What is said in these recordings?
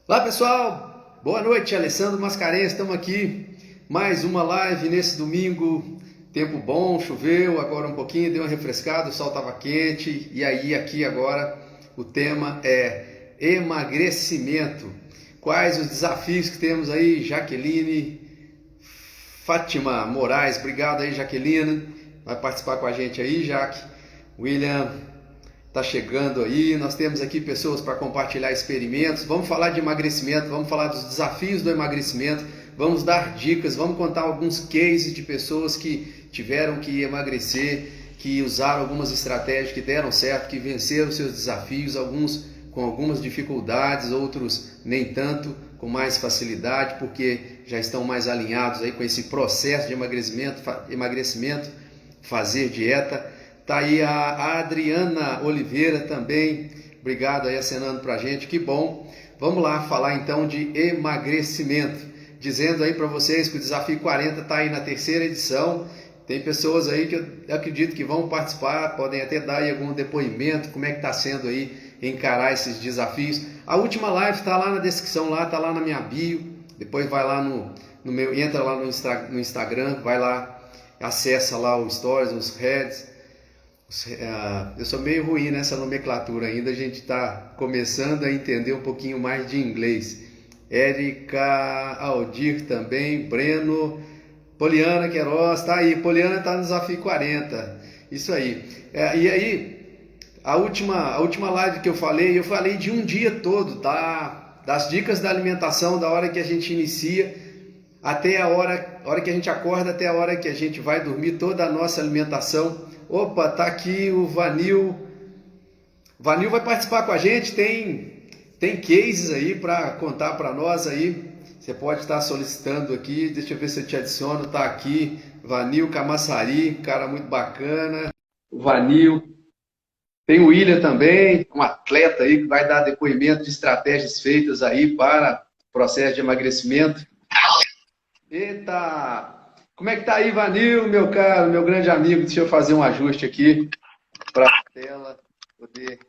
Olá pessoal, boa noite, Alessandro Mascarenhas, estamos aqui, mais uma live nesse domingo, tempo bom, choveu agora um pouquinho, deu uma refrescada, o sol estava quente, e aí aqui agora o tema é emagrecimento. Quais os desafios que temos aí, Jaqueline, Fátima Moraes, obrigado aí Jaqueline, vai participar com a gente aí, Jaque, William, tá chegando aí, nós temos aqui pessoas para compartilhar experimentos, vamos falar de emagrecimento, vamos falar dos desafios do emagrecimento, vamos dar dicas, vamos contar alguns cases de pessoas que tiveram que emagrecer, que usaram algumas estratégias que deram certo, que venceram seus desafios, alguns com algumas dificuldades, outros nem tanto, com mais facilidade, porque já estão mais alinhados aí com esse processo de emagrecimento, fazer dieta. Tá aí a Adriana Oliveira também, obrigado aí acenando pra gente, que bom. Vamos lá falar então de emagrecimento, dizendo aí para vocês que o Desafio 40 tá aí na terceira edição, tem pessoas aí que eu acredito que vão participar, podem até dar aí algum depoimento, como é que tá sendo aí encarar esses desafios. A última live tá lá na descrição, lá tá lá na minha bio, depois vai lá no meu, entra lá no Instagram, vai lá, acessa lá os stories, os heads. Eu sou meio ruim nessa nomenclatura ainda, a gente está começando a entender um pouquinho mais de inglês. Érica Aldir também, Breno, Poliana Queiroz, tá aí, Poliana está no Desafio 40, isso aí. E aí, a última live que eu falei de um dia todo, tá? Das dicas da alimentação, da hora que a gente inicia, até a hora que a gente acorda, até a hora que a gente vai dormir, toda a nossa alimentação. Opa, tá aqui o Vanil. Vanil vai participar com a gente, tem cases aí para contar para nós aí. Você pode estar solicitando aqui, deixa eu ver se eu te adiciono, tá aqui, Vanil Camaçari, cara muito bacana. O Vanil. Tem o William também, um atleta aí que vai dar depoimento de estratégias feitas aí para o processo de emagrecimento. Eita! Como é que tá aí, Vanil, meu caro, meu grande amigo? Deixa eu fazer um ajuste aqui para a tela, poder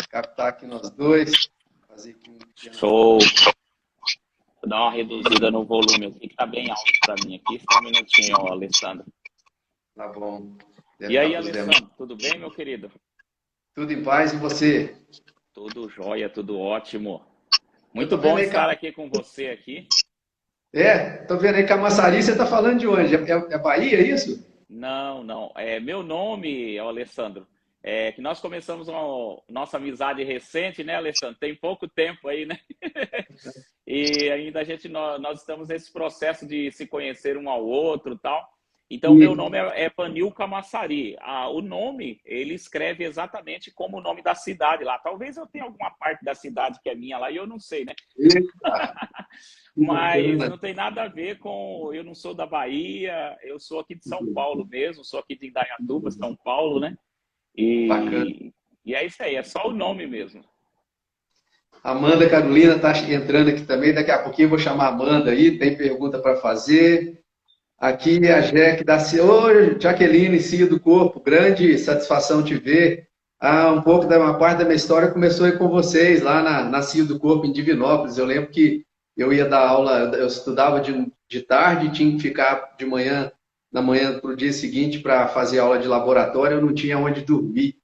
captar aqui nós dois. Fazer aqui um pequeno... Show! Vou dar uma reduzida no volume aqui, que tá bem alto para mim aqui. Só um minutinho, ó, Alessandro. Tá bom. E aí, Alessandro, tudo bem, meu querido? Tudo em paz, e você? Tudo jóia, tudo ótimo. Muito bom estar aqui com você aqui. Tô vendo aí Camaçari, você tá falando de onde? É Bahia, é isso? Não, não. Meu nome, Alessandro, é que nós começamos nossa amizade recente, né, Alessandro? Tem pouco tempo aí, né? E ainda nós estamos nesse processo de se conhecer um ao outro e tal. Então, meu nome é Vanil Camaçari. O nome, ele escreve exatamente como o nome da cidade lá. Talvez eu tenha alguma parte da cidade que é minha lá e eu não sei, né? Mas não tem nada a ver com... Eu não sou da Bahia, eu sou aqui de São Paulo mesmo, sou aqui de Indaiatuba, São Paulo, né? E é isso aí, é só o nome mesmo. Amanda Carolina está entrando aqui também, daqui a pouquinho eu vou chamar a Amanda aí, tem pergunta para fazer. Aqui é a Jaque da Oi, Jaqueline, Cia do Corpo, grande satisfação te ver. Um pouco da uma parte da minha história começou aí com vocês, lá na Cia do Corpo, em Divinópolis. Eu lembro que eu ia dar aula, eu estudava de tarde, tinha que ficar de manhã, na manhã para o dia seguinte para fazer aula de laboratório, eu não tinha onde dormir.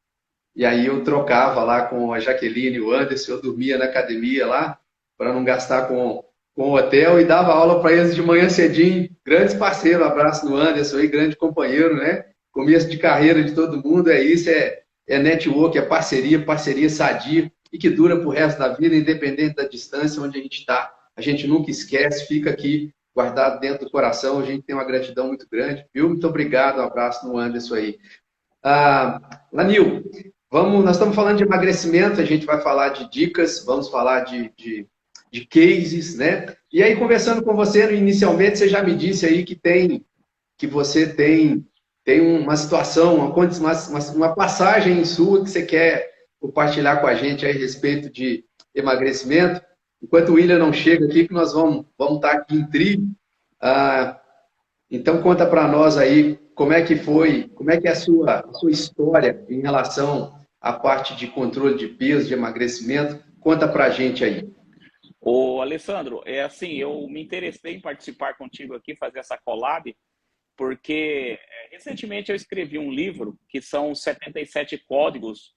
E aí eu trocava lá com a Jaqueline e o Anderson, eu dormia na academia lá, para não gastar com o hotel, e dava aula para eles de manhã cedinho. Grandes parceiros, abraço no Anderson aí, grande companheiro, né? Começo de carreira de todo mundo, é isso, é network, é parceria sadia, e que dura pro resto da vida, independente da distância onde a gente está. A gente nunca esquece, fica aqui guardado dentro do coração, a gente tem uma gratidão muito grande, viu? Muito obrigado, um abraço no Anderson aí. Lanil, nós estamos falando de emagrecimento, a gente vai falar de dicas, vamos falar de cases, né? E aí, conversando com você, inicialmente, você já me disse aí que você tem uma situação, uma passagem sua que você quer compartilhar com a gente aí a respeito de emagrecimento. Enquanto o William não chega aqui, que nós vamos estar aqui em trio. Então, conta para nós aí como é que foi, como é que é a sua história em relação à parte de controle de peso, de emagrecimento. Conta para a gente aí. Ô, Alessandro, é assim, eu me interessei em participar contigo aqui, fazer essa collab, porque recentemente eu escrevi um livro que são os 77 códigos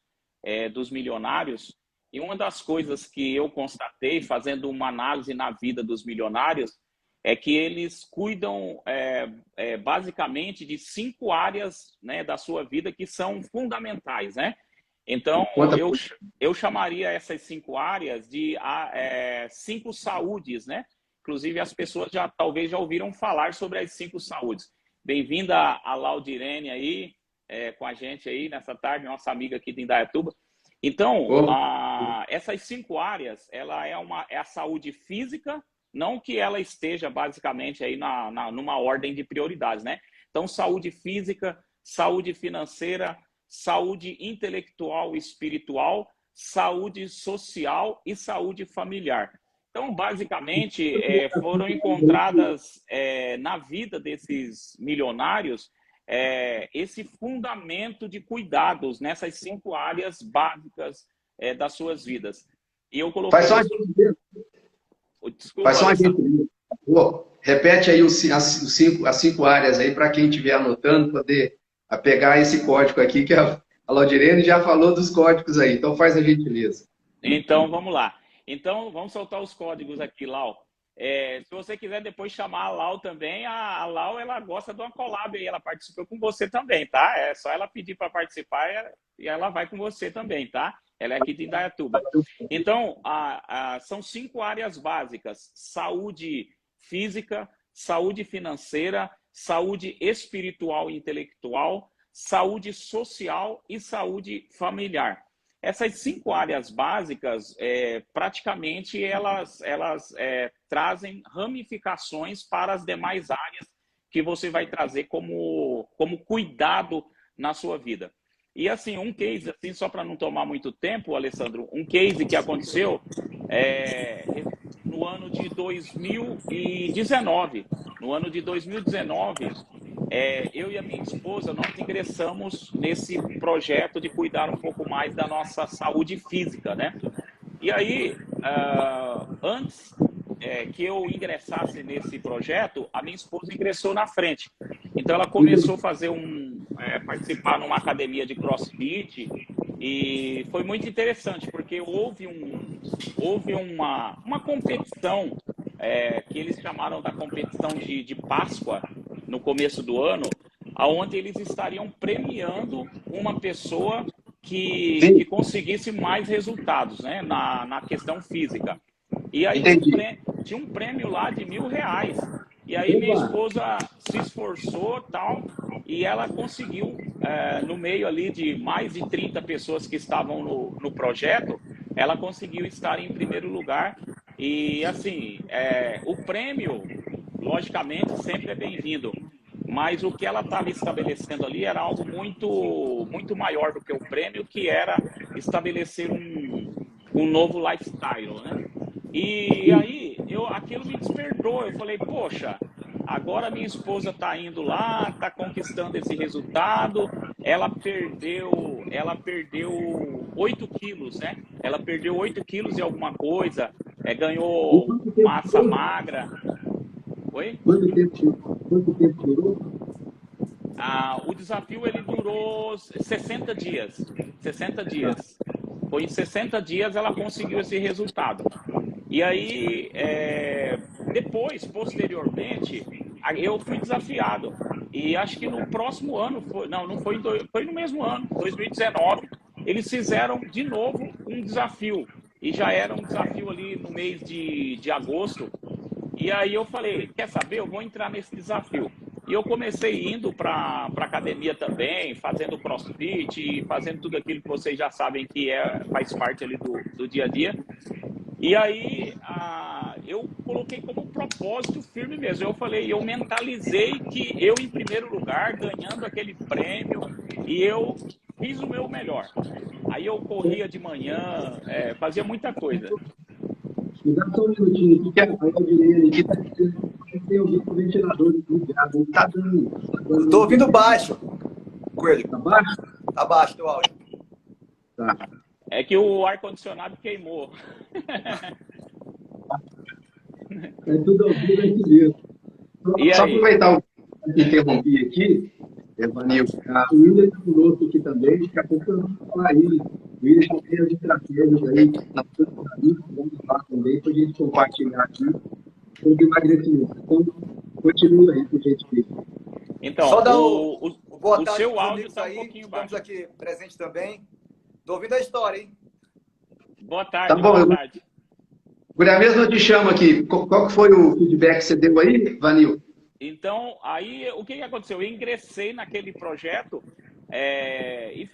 dos milionários, e uma das coisas que eu constatei, fazendo uma análise na vida dos milionários, é que eles cuidam basicamente de 5 áreas, né, da sua vida que são fundamentais, né? Então, Conta. eu chamaria essas 5 áreas de 5 saúdes, né? Inclusive, as pessoas talvez já ouviram falar sobre as 5 saúdes. Bem-vinda a Laudirene aí, com a gente aí nessa tarde, nossa amiga aqui de Indaiatuba. Então, essas 5 áreas, ela é a saúde física, não que ela esteja basicamente aí numa ordem de prioridades, né? Então, saúde física, saúde financeira, saúde intelectual e espiritual, saúde social e saúde familiar. Então, basicamente, foram encontradas na vida desses milionários esse fundamento de cuidados nessas 5 áreas básicas das suas vidas. E eu coloquei... Faz só Desculpa, uma gentileza. Repete aí as 5 áreas aí para quem estiver anotando poder pegar esse código aqui, que a Laudirene já falou dos códigos aí. Então faz a gentileza. Então, vamos lá. Então, vamos soltar os códigos aqui, Lau. Se você quiser depois chamar a Lau também, a Lau, ela gosta de uma collab aí, ela participou com você também, tá? É só ela pedir para participar e ela vai com você também, tá? Ela é aqui de Indaiatuba. Então, são 5 áreas básicas: saúde física, saúde financeira, saúde espiritual e intelectual, saúde social e saúde familiar. Essas 5 áreas básicas, praticamente, elas trazem ramificações para as demais áreas que você vai trazer como cuidado na sua vida. E, assim, um case, assim, só para não tomar muito tempo, Alessandro, um case que aconteceu no ano de 2019. No ano de 2019, eu e a minha esposa, nós ingressamos nesse projeto de cuidar um pouco mais da nossa saúde física, né? E aí, antes que eu ingressasse nesse projeto, a minha esposa ingressou na frente. Então, ela começou a fazer participar numa academia de CrossFit, e foi muito interessante, porque houve uma competição que eles chamaram da competição de Páscoa, no começo do ano, onde eles estariam premiando uma pessoa que conseguisse mais resultados, né, na questão física. E aí tinha um prêmio lá de R$1.000. E aí minha esposa se esforçou, tal, e ela conseguiu, no meio ali de mais de 30 pessoas que estavam no projeto, ela conseguiu estar em primeiro lugar. E assim, o prêmio, logicamente, sempre é bem-vindo, mas o que ela estava estabelecendo ali era algo muito, muito maior do que o prêmio, que era estabelecer um novo lifestyle, né? E aí, aquilo me despertou. Eu falei, poxa, agora minha esposa está indo lá, está conquistando esse resultado. Ela perdeu 8 quilos, né? Ela perdeu 8 quilos e alguma coisa, ganhou massa magra. Oi? Quanto tempo durou? O desafio ele durou 60 dias. 60 dias. Foi em 60 dias ela conseguiu esse resultado. E aí, depois, posteriormente, eu fui desafiado. E acho que no próximo ano, foi no mesmo ano, 2019, eles fizeram de novo um desafio. E já era um desafio ali no mês de agosto. E aí eu falei, quer saber, eu vou entrar nesse desafio. E eu comecei indo para a academia também, fazendo crossfit, fazendo tudo aquilo que vocês já sabem que faz parte ali do dia a dia. E aí eu coloquei como propósito firme mesmo. Eu falei, eu mentalizei que eu, em primeiro lugar, ganhando aquele prêmio, e eu fiz o meu melhor. Aí eu corria de manhã, fazia muita coisa. Me dá só um minutinho aqui, que a Laudirene aqui tem ouvido o ventilador ligado. Tá dando. Estou ouvindo baixo, Coelho. Tá baixo? Tá baixo teu áudio. Tá. É que o ar-condicionado queimou. É tudo ao vivo aqui mesmo. E Só aí? aproveitar o que interrompi aqui, Evanil. O William está conosco aqui também, daqui a pouco eu vou falar aí. O William está cheio de estratégias aí, vamos falar também, para a gente compartilhar aqui sobre emagrecimento. Então, continua aí, por gentileza. Então, Só dar boa o tarde seu pros áudio amigos está um aí, pouquinho estamos baixo. aqui presentes também. Tô ouvindo a história, hein? Boa tarde, Tá bom, boa tarde. Guilherme, mesmo eu te chamo aqui. Qual que foi o feedback que você deu aí, Vanil? Então, aí, o que aconteceu? Eu ingressei naquele projeto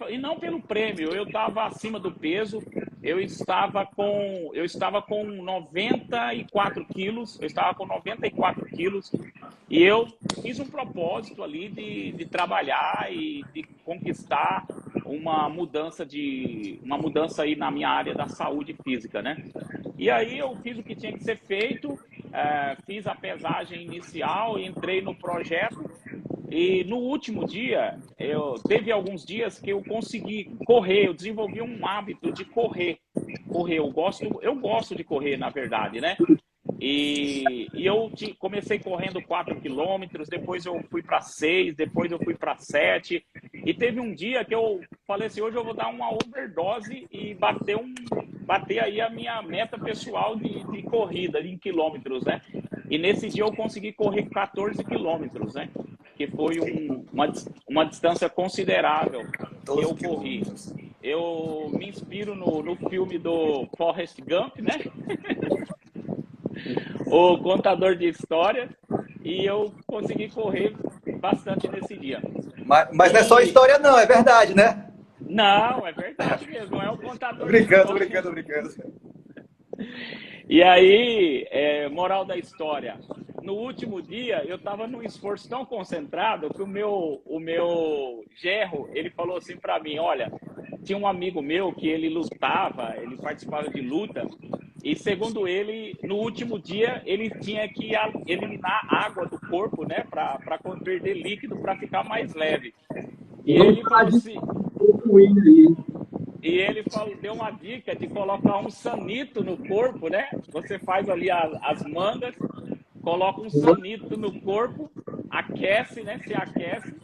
e não pelo prêmio, eu estava acima do peso, eu estava com 94 quilos, e eu fiz um propósito ali de trabalhar e de conquistar uma mudança aí na minha área da saúde física, né? E aí eu fiz o que tinha que ser feito, fiz a pesagem inicial, entrei no projeto e no último dia, teve alguns dias que eu consegui correr, eu desenvolvi um hábito de correr. Eu gosto de correr, na verdade, né? E eu comecei correndo 4 quilômetros, depois eu fui para 6, depois eu fui para 7. E teve um dia que eu falei assim, hoje eu vou dar uma overdose e bater aí a minha meta pessoal de corrida, em quilômetros, né? E nesse dia eu consegui correr 14 quilômetros, né? Que foi uma distância considerável que eu corri. Eu me inspiro no filme do Forrest Gump, né? O contador de história, e eu consegui correr bastante nesse dia. Mas não é só história não, é verdade, né? Não, é verdade mesmo, é o contador de Brincando, história. brincando. E aí, moral da história, no último dia eu estava num esforço tão concentrado que o meu genro, ele falou assim para mim, olha, tinha um amigo meu que ele lutava, ele participava de luta, e segundo ele, no último dia ele tinha que eliminar água do corpo, né, para perder líquido para ficar mais leve. E ele falou assim, deu uma dica de colocar um sanito no corpo, né? Você faz ali as mangas, coloca um sanito no corpo, aquece, né? Se aquece.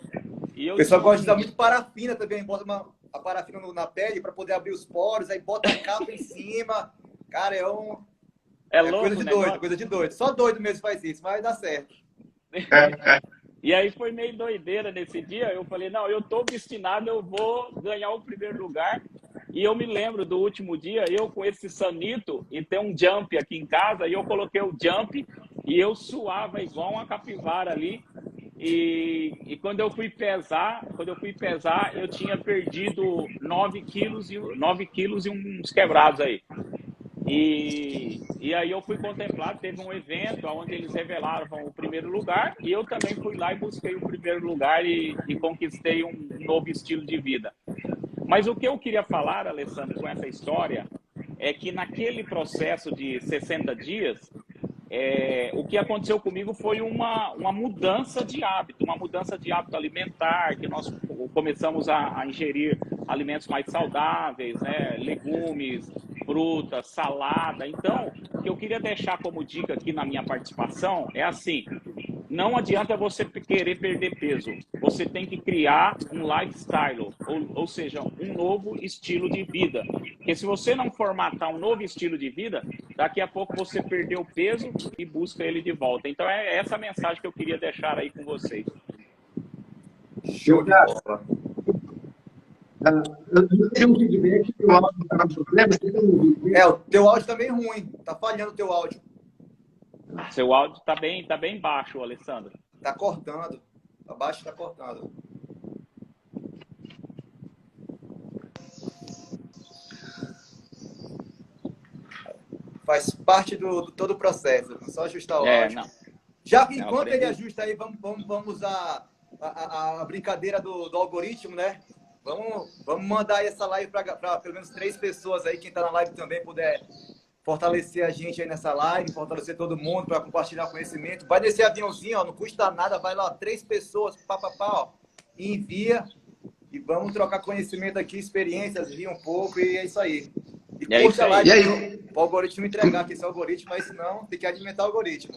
E O pessoal gosta de usar muito parafina também, bota a parafina na pele para poder abrir os poros, aí bota a capa em cima. Cara, é louco, coisa de doido, coisa de doido. Só doido mesmo faz isso, mas dá certo. E aí foi meio doideira nesse dia. Eu falei, não, eu tô obstinado, eu vou ganhar o primeiro lugar. E eu me lembro do último dia, eu com esse sanito, e tem um jump aqui em casa, e eu coloquei o jump, e eu suava igual uma capivara ali. E quando eu fui pesar, eu tinha perdido 9 quilos e uns quebrados aí. E aí eu fui contemplado, teve um evento onde eles revelaram o primeiro lugar, e eu também fui lá e busquei o primeiro lugar e conquistei um novo estilo de vida. Mas o que eu queria falar, Alessandro, com essa história, é que naquele processo de 60 dias, o que aconteceu comigo foi uma mudança de hábito, alimentar, que nós começamos a ingerir alimentos mais saudáveis, né? Legumes, frutas, salada. Então, o que eu queria deixar como dica aqui na minha participação é assim, não adianta você querer perder peso, você tem que criar um lifestyle, ou seja, um novo estilo de vida. Porque se você não formatar um novo estilo de vida, daqui a pouco você perdeu peso e busca ele de volta. Então é essa mensagem que eu queria deixar aí com vocês. Show de bola. Eu tenho um feedback que o áudio está com problema. O teu áudio tá meio ruim, tá falhando o teu áudio. Seu áudio tá bem baixo, Alessandro. Tá cortando. Abaixo tá cortando. Faz parte do todo o processo. Só ajustar o áudio. Não. Já que enquanto ele ajusta aí, vamos usar a brincadeira do algoritmo, né? Vamos mandar essa live para pelo menos 3 pessoas aí. Quem tá na live também puder fortalecer a gente aí nessa live, fortalecer todo mundo para compartilhar conhecimento. Vai descer aviãozinho, ó, não custa nada, vai lá, 3 pessoas, ó, envia e vamos trocar conhecimento aqui, experiências, rir um pouco e é isso aí. E curte a live. E aí, o algoritmo entregar aqui esse algoritmo, mas senão tem que alimentar o algoritmo.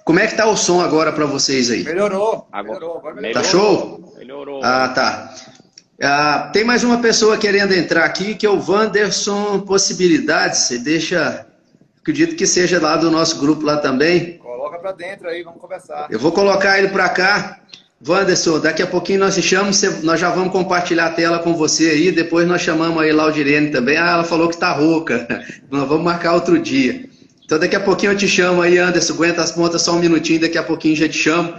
Como é que tá o som agora para vocês aí? Melhorou. Agora melhorou. Tá show? Melhorou. Ah, tá. Tem mais uma pessoa querendo entrar aqui, que é o Wanderson Possibilidades. Você deixa... Acredito que seja lá do nosso grupo lá também. Coloca pra dentro aí, vamos conversar. Eu vou colocar ele para cá. Wanderson, daqui a pouquinho nós te chamamos, nós já vamos compartilhar a tela com você aí, depois nós chamamos aí Laudirene também. Ah, ela falou que tá rouca. Nós vamos marcar outro dia. Então daqui a pouquinho eu te chamo aí, Anderson, aguenta as pontas só um minutinho, daqui a pouquinho já te chamo.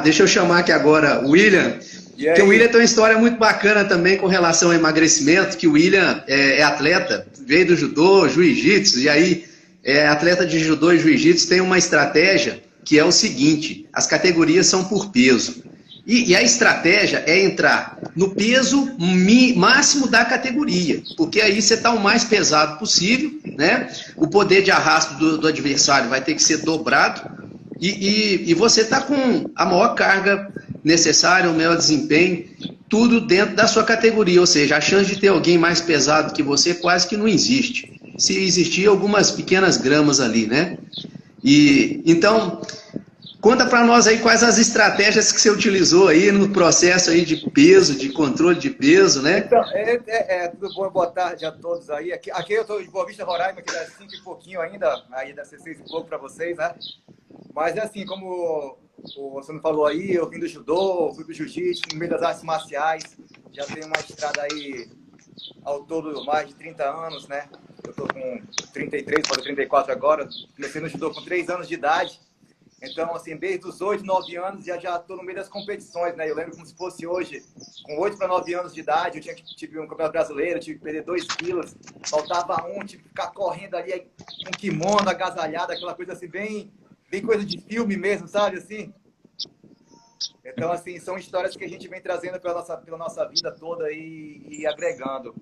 Deixa eu chamar aqui agora o William, que o William tem uma história muito bacana também com relação ao emagrecimento, que o William é atleta, veio do judô, jiu-jitsu, e aí atleta de judô e jiu-jitsu tem uma estratégia que é o seguinte, as categorias são por peso. E a estratégia é entrar no peso máximo da categoria, porque aí você está o mais pesado possível, né? O poder de arrasto do adversário vai ter que ser dobrado e você está com a maior carga necessária, o maior desempenho, tudo dentro da sua categoria, ou seja, a chance de ter alguém mais pesado que você quase que não existe. Se existir algumas pequenas gramas ali, né? Então... Conta para nós aí quais as estratégias que você utilizou aí no processo aí de peso, de controle de peso, né? Então, tudo bom, boa tarde a todos aí. Aqui eu estou de Boa Vista, Roraima, que dá 5 e pouquinho ainda, aí deve ser 6 e pouco para vocês, né? Mas é assim, como o Sandro falou aí, eu vim do judô, fui pro jiu-jitsu, no meio das artes marciais, já tenho uma estrada aí ao todo mais de 30 anos, né? Eu estou com 33, para 34 agora, comecei no judô com 3 anos de idade. Então, assim, desde os 8, 9 anos já estou no meio das competições, né? Eu lembro como se fosse hoje, com 8 para 9 anos de idade, eu tive um campeonato brasileiro, tive que perder 2 quilos, faltava tive que ficar correndo ali com kimono, agasalhado, aquela coisa assim, bem coisa de filme mesmo, sabe, assim? Então, assim, são histórias que a gente vem trazendo pela nossa vida toda e agregando.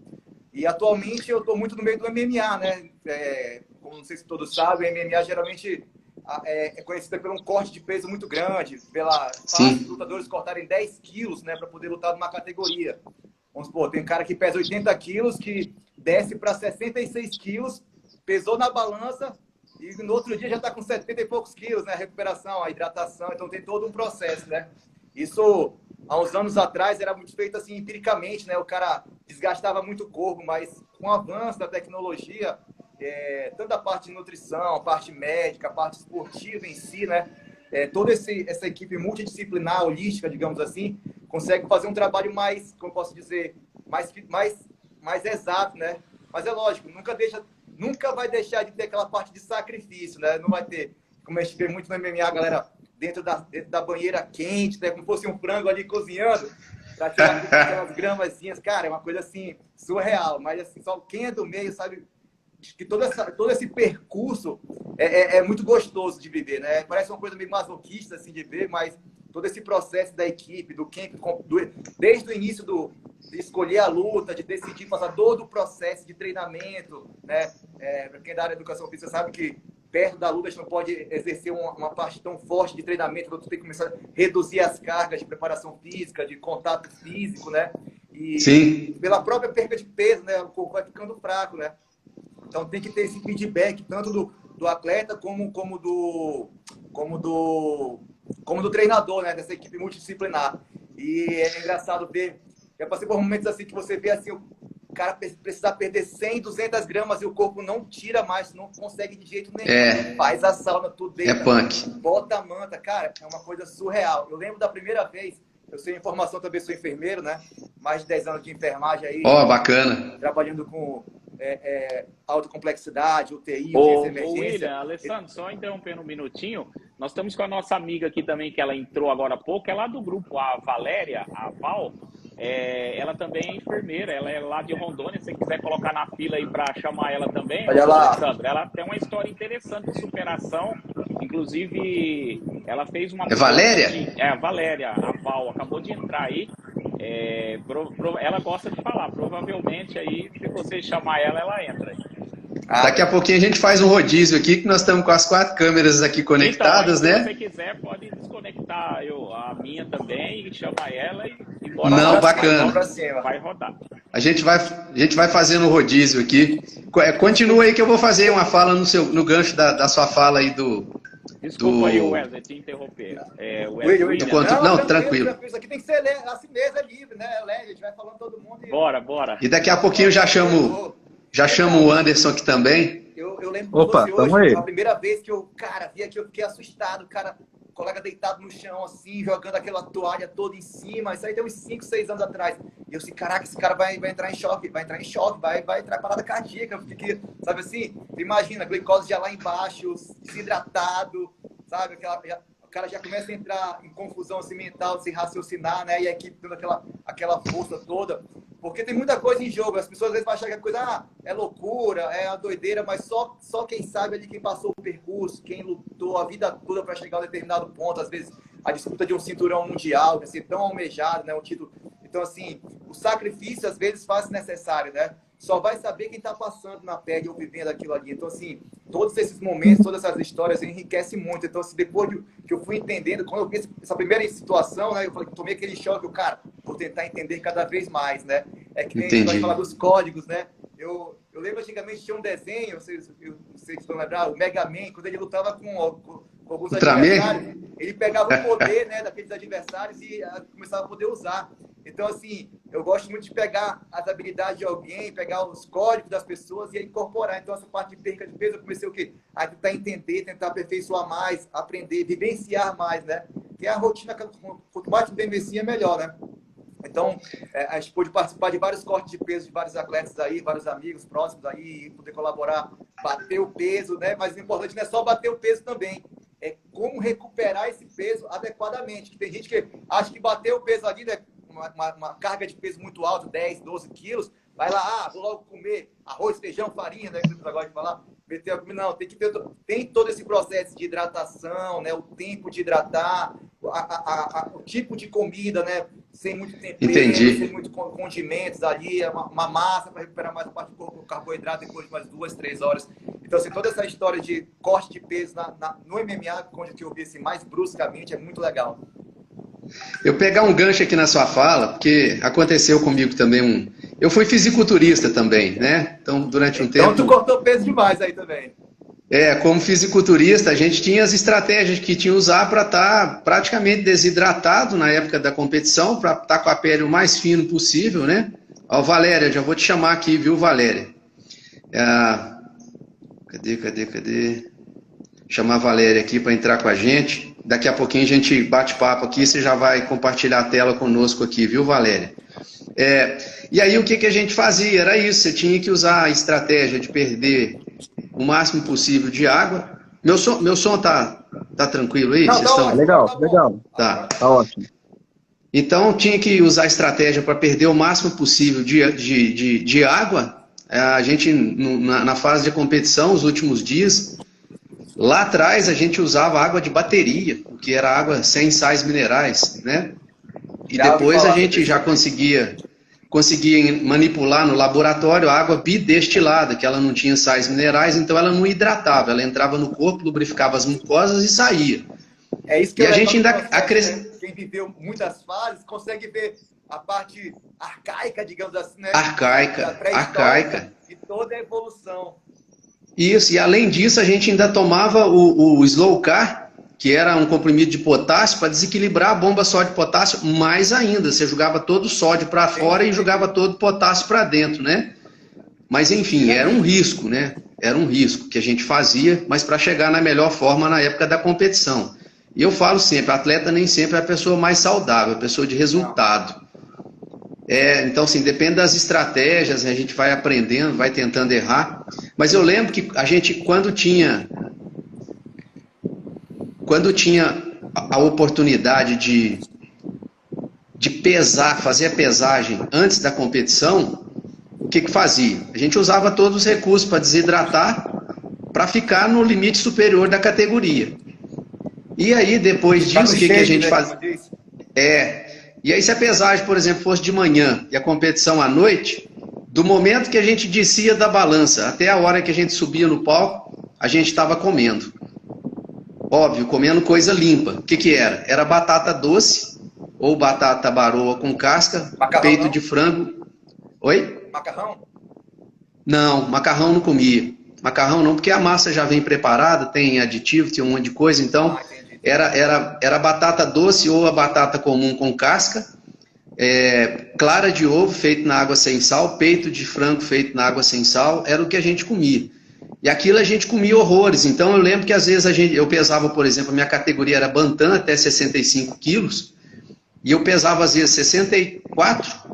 E atualmente eu estou muito no meio do MMA, né? Como não sei se todos sabem, o MMA geralmente... é conhecida por um corte de peso muito grande, pela os lutadores cortarem 10 quilos, né, para poder lutar numa categoria. Vamos supor, tem um cara que pesa 80 quilos, que desce para 66 quilos, pesou na balança e no outro dia já está com 70 e poucos quilos, né, a recuperação, a hidratação, então tem todo um processo, né. Isso, há uns anos atrás, era muito feito assim, empiricamente, né, o cara desgastava muito o corpo, mas com o avanço da tecnologia... tanto a parte de nutrição, a parte médica, a parte esportiva em si, né? Toda essa equipe multidisciplinar, holística, digamos assim, consegue fazer um trabalho mais, como posso dizer, mais exato, né? Mas é lógico, nunca vai deixar de ter aquela parte de sacrifício, né? Não vai ter, como a gente vê muito no MMA, galera, dentro da banheira quente, né? Como fosse um frango ali cozinhando, para tirar aquelas gramazinhas, cara, é uma coisa assim, surreal. Mas assim, só quem é do meio sabe que todo esse percurso é muito gostoso de viver, né? Parece uma coisa meio masoquista assim de ver, mas todo esse processo da equipe, do camp, desde o início de escolher a luta, de decidir passar todo o processo de treinamento, né? Para quem é da área de educação física sabe que perto da luta a gente não pode exercer uma parte tão forte de treinamento, então tu tem que começar a reduzir as cargas de preparação física, de contato físico, né? E pela própria perca de peso, né? O corpo vai ficando fraco, né? Então tem que ter esse feedback tanto do atleta como do treinador, né? Dessa equipe multidisciplinar. E é engraçado ver, já passei por momentos assim que você vê assim, o cara precisar perder 100, 200 gramas e o corpo não tira mais, não consegue de jeito nenhum. Faz a sauna, tudo dentro. Punk. Bota a manta, cara, é uma coisa surreal. Eu lembro da primeira vez, eu sei informação, também sou enfermeiro, né? Mais de 10 anos de enfermagem aí. Bacana. Trabalhando com alta complexidade, UTI, urgência, emergência. William, Alessandro, só interrompendo um minutinho, nós estamos com a nossa amiga aqui também, que ela entrou agora há pouco, é lá do grupo, a Valéria, a Val, ela também é enfermeira, ela é lá de Rondônia, se você quiser colocar na fila aí para chamar ela também. Olha lá. Alessandro, ela tem uma história interessante de superação, inclusive ela fez uma... É Valéria? A Valéria, a Val, acabou de entrar aí. Ela gosta de falar, provavelmente aí, se você chamar ela entra aí. Daqui a pouquinho a gente faz um rodízio aqui, que nós estamos com as 4 câmeras aqui conectadas, então, né? Se você quiser, pode desconectar a minha também, e chamar ela e bora. Não, lá, bacana. Vai rodar. A gente vai fazendo o rodízio aqui. Continua aí que eu vou fazer uma fala no gancho da sua fala aí Desculpa aí, Wesley, te interromper. Não, tranquilo. Isso aqui tem que ser assim mesmo, é livre, né? É leve, a gente vai falando todo mundo. Bora. E daqui a pouquinho eu já chamo o Anderson aqui também. Eu lembro que hoje, a primeira vez que eu, vi aqui, eu fiquei assustado, o colega deitado no chão, assim, jogando aquela toalha toda em cima. Isso aí tem uns 5, 6 anos atrás. E eu disse, caraca, esse cara vai entrar em choque, vai entrar em parada cardíaca. Eu fiquei, sabe assim, imagina, a glicose já lá embaixo, desidratado, sabe? O cara já começa a entrar em confusão assim, mental, sem raciocinar, né? E a equipe dando aquela força toda. Porque tem muita coisa em jogo. As pessoas às vezes vão achar que a coisa é loucura, é uma doideira, mas só quem sabe ali, quem passou o percurso, quem lutou a vida toda para chegar a um determinado ponto, às vezes a disputa de um cinturão mundial, que é tão almejado, né? Um título. Então, assim, o sacrifício às vezes faz necessário, né? Só vai saber quem está passando na pele ou vivendo aquilo ali. Então, assim, todos esses momentos, todas essas histórias enriquecem muito. Então, assim, depois que eu fui entendendo, quando eu vi essa primeira situação, né, eu falei, tomei aquele choque, vou tentar entender cada vez mais, né? É que nem a gente vai falar dos códigos, né? Eu lembro antigamente tinha um desenho, vocês vão lembrar, o Mega Man, quando ele lutava com alguns adversários, ele pegava o poder, né, daqueles adversários e começava a poder usar. Então, assim, eu gosto muito de pegar as habilidades de alguém, pegar os códigos das pessoas e incorporar. Então, essa parte de perca de peso, eu comecei o quê? A tentar entender, tentar aperfeiçoar mais, aprender, vivenciar mais, né? Que é a rotina, quanto mais tu vivencia, melhor, né? Então, a gente pôde participar de vários cortes de peso de vários atletas aí, vários amigos próximos aí, poder colaborar, bater o peso, né? Mas o importante não é só bater o peso também, é como recuperar esse peso adequadamente. Tem gente que acha que bater o peso ali, né? Uma carga de peso muito alta, 10, 12 quilos, vai lá, vou logo comer arroz, feijão, farinha, né? Que você gosta de falar. Não, tem todo esse processo de hidratação, né? O tempo de hidratar, o tipo de comida, né? Sem muito tempero, sem muito condimentos ali, uma massa para recuperar mais a parte do carboidrato depois de mais 2, 3 horas. Então, assim, toda essa história de corte de peso no MMA, onde eu vi assim, mais bruscamente, é muito legal. Eu pegar um gancho aqui na sua fala, porque aconteceu comigo também Eu fui fisiculturista também, né? Então, durante um tempo... Então, tu cortou peso demais aí também. Como fisiculturista, a gente tinha as estratégias que tinha que usar para estar praticamente desidratado na época da competição, para estar com a pele o mais fino possível, né? Ó, Valéria, já vou te chamar aqui, viu, Valéria? Cadê? Chamar a Valéria aqui para entrar com a gente. Daqui a pouquinho a gente bate papo aqui, você já vai compartilhar a tela conosco aqui, viu, Valéria? E aí o que a gente fazia? Era isso, você tinha que usar a estratégia de perder o máximo possível de água. Meu som tá tranquilo aí? Não, Vocês estão... Legal. Tá Ótimo. Então tinha que usar a estratégia para perder o máximo possível de água. A gente, na fase de competição, os últimos dias... Lá atrás a gente usava água de bateria, que era água sem sais minerais, né? E depois a gente já conseguia manipular no laboratório a água bidestilada, que ela não tinha sais minerais, então ela não hidratava, ela entrava no corpo, lubrificava as mucosas e saía. É isso que a gente ainda acrescenta. Quem viveu muitas fases consegue ver a parte arcaica, digamos assim, né? Arcaica. E toda a evolução. Isso, e além disso a gente ainda tomava o Slow Car, que era um comprimido de potássio, para desequilibrar a bomba sódio-potássio mais ainda. Você jogava todo o sódio para fora e jogava todo o potássio para dentro, né? Mas enfim, era um risco, né? Era um risco que a gente fazia, mas para chegar na melhor forma na época da competição. E eu falo sempre, atleta nem sempre é a pessoa mais saudável, é a pessoa de resultado. Então, assim, depende das estratégias, a gente vai aprendendo, vai tentando errar. Mas eu lembro que a gente, quando tinha a oportunidade de pesar, fazer a pesagem antes da competição, o que fazia? A gente usava todos os recursos para desidratar, para ficar no limite superior da categoria. E aí, depois disso, o que a gente fazia? E aí, se a pesagem, por exemplo, fosse de manhã e a competição à noite, do momento que a gente descia da balança até a hora que a gente subia no palco, a gente estava comendo. Óbvio, comendo coisa limpa. O que era? Era batata doce, ou batata baroa com casca, peito de frango, Oi? Macarrão? Não, macarrão não comia. Macarrão não, porque a massa já vem preparada, tem aditivo, tem um monte de coisa, então Entendi. era batata doce ou a batata comum com casca, clara de ovo feito na água sem sal, peito de frango feito na água sem sal, era o que a gente comia. E aquilo a gente comia horrores, então eu lembro que às vezes eu pesava, por exemplo, a minha categoria era Bantam até 65 quilos, e eu pesava às vezes 64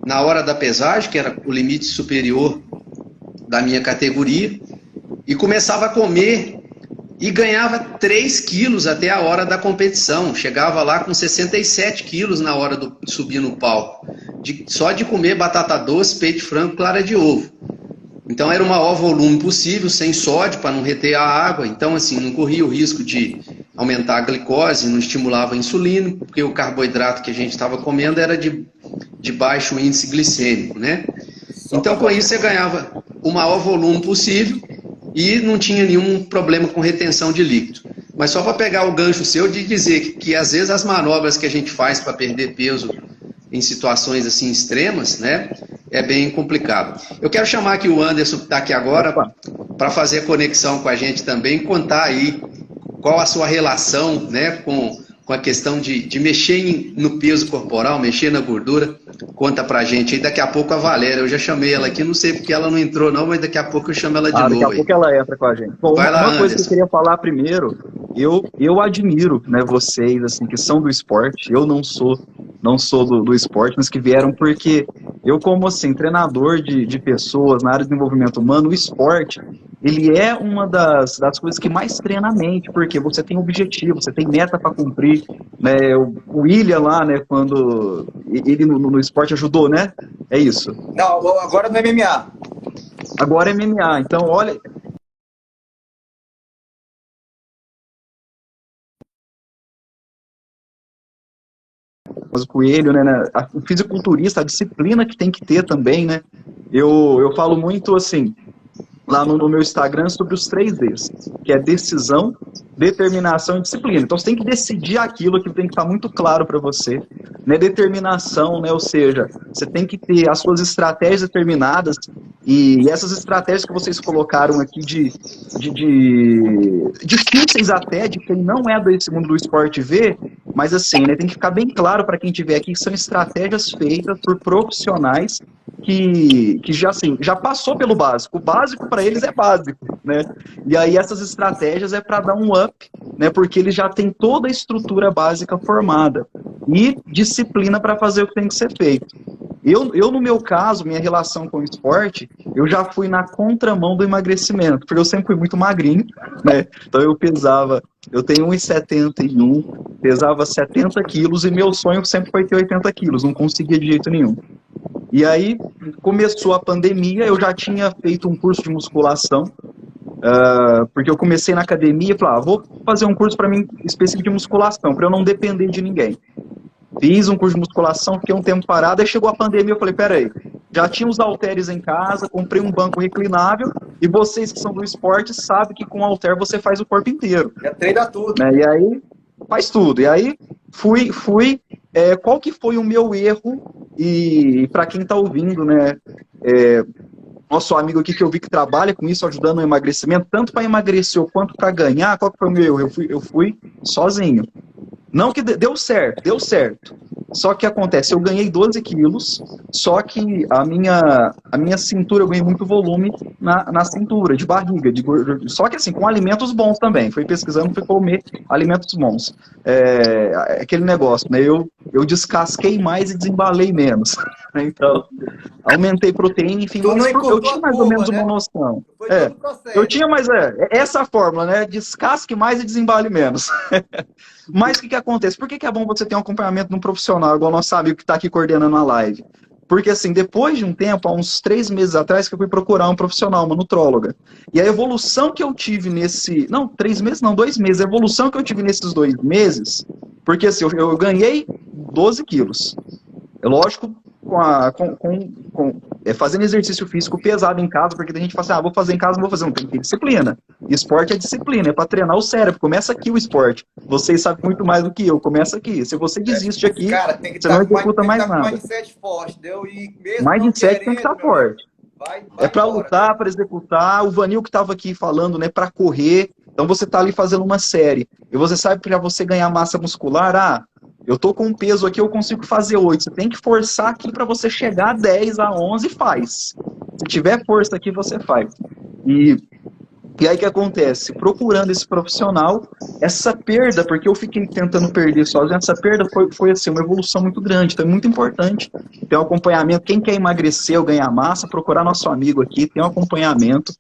na hora da pesagem, que era o limite superior da minha categoria, e começava a comer e ganhava 3 quilos até a hora da competição. Chegava lá com 67 quilos na hora de subir no palco, só de comer batata doce, peito de frango, clara de ovo. Então era o maior volume possível, sem sódio, para não reter a água. Então, assim, não corria o risco de aumentar a glicose, não estimulava a insulina, porque o carboidrato que a gente estava comendo era de baixo índice glicêmico, né? Então, com isso, você ganhava o maior volume possível e não tinha nenhum problema com retenção de líquido. Mas só para pegar o gancho seu de dizer que às vezes as manobras que a gente faz para perder peso em situações assim extremas, né, é bem complicado. Eu quero chamar aqui o Anderson, que está aqui agora, para fazer conexão com a gente também, contar aí qual a sua relação, né, com a questão de mexer no peso corporal, mexer na gordura. Conta pra gente aí. Daqui a pouco a Valéria, eu já chamei ela aqui, não sei porque ela não entrou não, mas daqui a pouco eu chamo ela de novo. Daqui a pouco ela entra com a gente. Bom, uma coisa que eu queria falar primeiro, eu admiro, né, vocês, assim, que são do esporte. Eu não sou do esporte, mas que vieram porque eu, como assim, treinador de pessoas na área de desenvolvimento humano, o esporte, ele é uma das coisas que mais treina a mente, porque você tem objetivo, você tem meta para cumprir, né? O William lá, né, quando ele no esporte ajudou, né? É isso. Não, agora no MMA. Agora é MMA, então olha... Mas o Coelho, né, o fisiculturista, a disciplina que tem que ter também, né? Eu falo muito assim, lá no meu Instagram, sobre os 3 Ds, que é decisão, determinação e disciplina. Então você tem que decidir aquilo que tem que estar muito claro para você, né? Determinação, né? Ou seja, você tem que ter as suas estratégias determinadas, e essas estratégias que vocês colocaram aqui difíceis até, de quem não é desse mundo do esporte ver, mas assim, né, tem que ficar bem claro para quem estiver aqui que são estratégias feitas por profissionais que já passou pelo básico. O básico para eles é básico, né? E aí essas estratégias é para dar um up, né? Porque eles já têm toda a estrutura básica formada e disciplina para fazer o que tem que ser feito. Eu, no meu caso, minha relação com o esporte, eu já fui na contramão do emagrecimento, porque eu sempre fui muito magrinho, né? Então eu tenho 1,71, pesava 70 quilos e meu sonho sempre foi ter 80 quilos, não conseguia de jeito nenhum. E aí começou a pandemia, eu já tinha feito um curso de musculação, porque eu comecei na academia e falei, vou fazer um curso para mim específico de musculação, para eu não depender de ninguém. Fiz um curso de musculação, fiquei um tempo parado, aí chegou a pandemia, eu falei, peraí, já tinha os halteres em casa, comprei um banco reclinável, e vocês que são do esporte sabem que com halter você faz o corpo inteiro. Já treina tudo. Né? E aí, faz tudo. E aí, qual que foi o meu erro, e para quem está ouvindo, né, nosso amigo aqui que eu vi que trabalha com isso, ajudando no emagrecimento, tanto para emagrecer quanto para ganhar, qual que foi o meu erro? Eu fui sozinho. Não que deu certo. Só que acontece, eu ganhei 12 quilos, só que a minha cintura, eu ganhei muito volume na cintura, de barriga, de gordura. Só que assim, com alimentos bons também. Fui pesquisando, fui comer alimentos bons. Aquele negócio, né? Eu descasquei mais e desembalei menos. Então, aumentei proteína, enfim, eu tinha mais ou menos uma noção. Eu tinha mais, essa fórmula, né? Descasque mais e desembale menos. Mas o que acontece? Por que é bom você ter um acompanhamento de um profissional, igual o nosso amigo que está aqui coordenando a live? Porque assim, depois de um tempo, há uns 3 meses atrás, que eu fui procurar um profissional, uma nutróloga. E a evolução que eu tive 3 meses não, 2 meses. A evolução que eu tive nesses 2 meses, porque assim, eu ganhei 12 quilos. Lógico, fazendo exercício físico pesado em casa, porque tem gente que fala assim, vou fazer em casa, não vou fazer, não, tem que ter disciplina. Esporte é disciplina, é para treinar o cérebro, começa aqui o esporte. Vocês sabem muito mais do que eu, começa aqui. Se você desiste aqui, cara, tem que você não executa mais nada. mindset forte, entendeu? E mesmo Mindset tem que estar forte. Vai é para embora, lutar, para executar. O Vanil que estava aqui falando, né, para correr. Então você tá ali fazendo uma série. E você sabe, para você ganhar massa muscular, eu tô com um peso aqui, eu consigo fazer 8. Você tem que forçar aqui para você chegar a 10, a 11 e faz. Se tiver força aqui, você faz. E aí o que acontece? Procurando esse profissional, essa perda, porque eu fiquei tentando perder sozinho, essa perda foi assim, uma evolução muito grande. Então é muito importante ter um acompanhamento. Quem quer emagrecer ou ganhar massa, procurar nosso amigo aqui, ter um acompanhamento,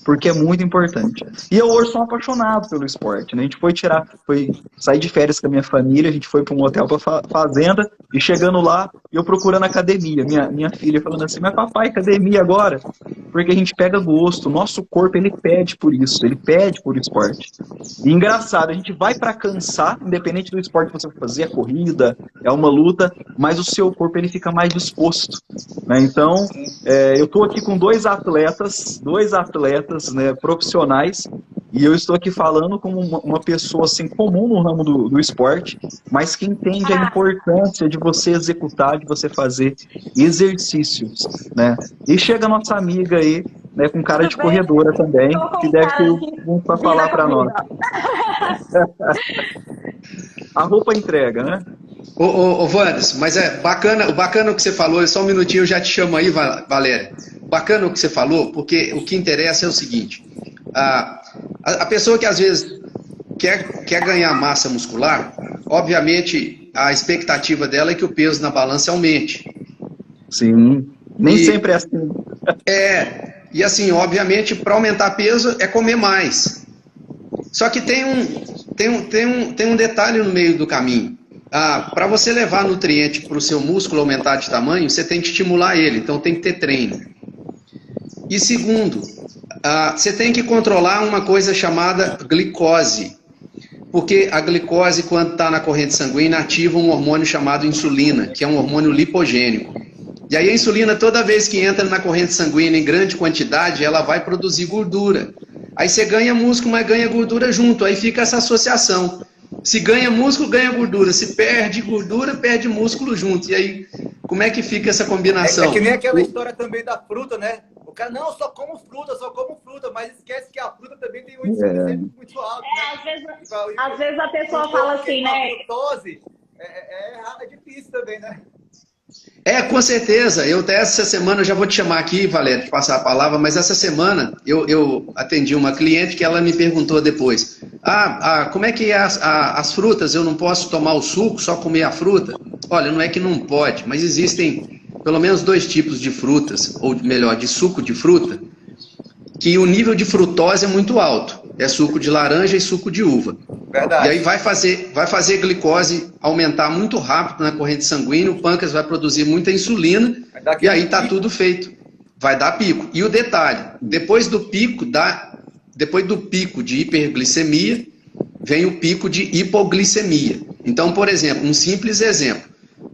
porque é muito importante. E eu hoje sou apaixonado pelo esporte, né? A gente foi sair de férias com a minha família, a gente foi para um hotel para fazenda, e chegando lá, eu procurando academia. Minha filha falando assim, mas papai, academia agora? Porque a gente pega gosto, o nosso corpo, ele pede por isso, ele pede por esporte. E engraçado, a gente vai para cansar, independente do esporte que você for fazer, a corrida, é uma luta, mas o seu corpo, ele fica mais disposto, né? Então, eu estou aqui com dois atletas, né, profissionais, e eu estou aqui falando como uma pessoa assim, comum no ramo do esporte, mas que entende a importância de você executar, de você fazer exercícios, né? E chega a nossa amiga aí, né, com cara de corredora também, que deve ter um para falar para nós. A roupa entrega, né? Ô Wanderson, mas o bacana o que você falou, só um minutinho eu já te chamo aí, Valéria. Bacana o que você falou, porque o que interessa é o seguinte, a pessoa que às vezes quer ganhar massa muscular, obviamente a expectativa dela é que o peso na balança aumente. Sim, nem sempre é assim. E assim, obviamente, para aumentar peso é comer mais. Só que tem um detalhe no meio do caminho. Para você levar nutriente para o seu músculo aumentar de tamanho, você tem que estimular ele, então tem que ter treino. E segundo, você tem que controlar uma coisa chamada glicose. Porque a glicose, quando está na corrente sanguínea, ativa um hormônio chamado insulina, que é um hormônio lipogênico. E aí a insulina, toda vez que entra na corrente sanguínea em grande quantidade, ela vai produzir gordura. Aí você ganha músculo, mas ganha gordura junto. Aí fica essa associação. Se ganha músculo, ganha gordura. Se perde gordura, perde músculo junto. E aí, como é que fica essa combinação? É que nem aquela história também da fruta, né? O cara, não, só como fruta, mas esquece que a fruta também tem um índice muito alto. Né? Às vezes a pessoa fala assim, né? A frutose é difícil também, né? Com certeza. Eu até essa semana, eu já vou te chamar aqui, Valéria, te passar a palavra, mas essa semana eu atendi uma cliente que ela me perguntou depois, como é que é as frutas, eu não posso tomar o suco, só comer a fruta? Olha, não é que não pode, mas existem pelo menos 2 tipos de frutas, ou melhor, de suco de fruta, que o nível de frutose é muito alto. É suco de laranja e suco de uva. Verdade. E aí vai fazer glicose aumentar muito rápido na corrente sanguínea, o pâncreas vai produzir muita insulina, e aí está tudo feito. Vai dar pico. E o detalhe, depois do pico de hiperglicemia, vem o pico de hipoglicemia. Então, por exemplo, um simples exemplo.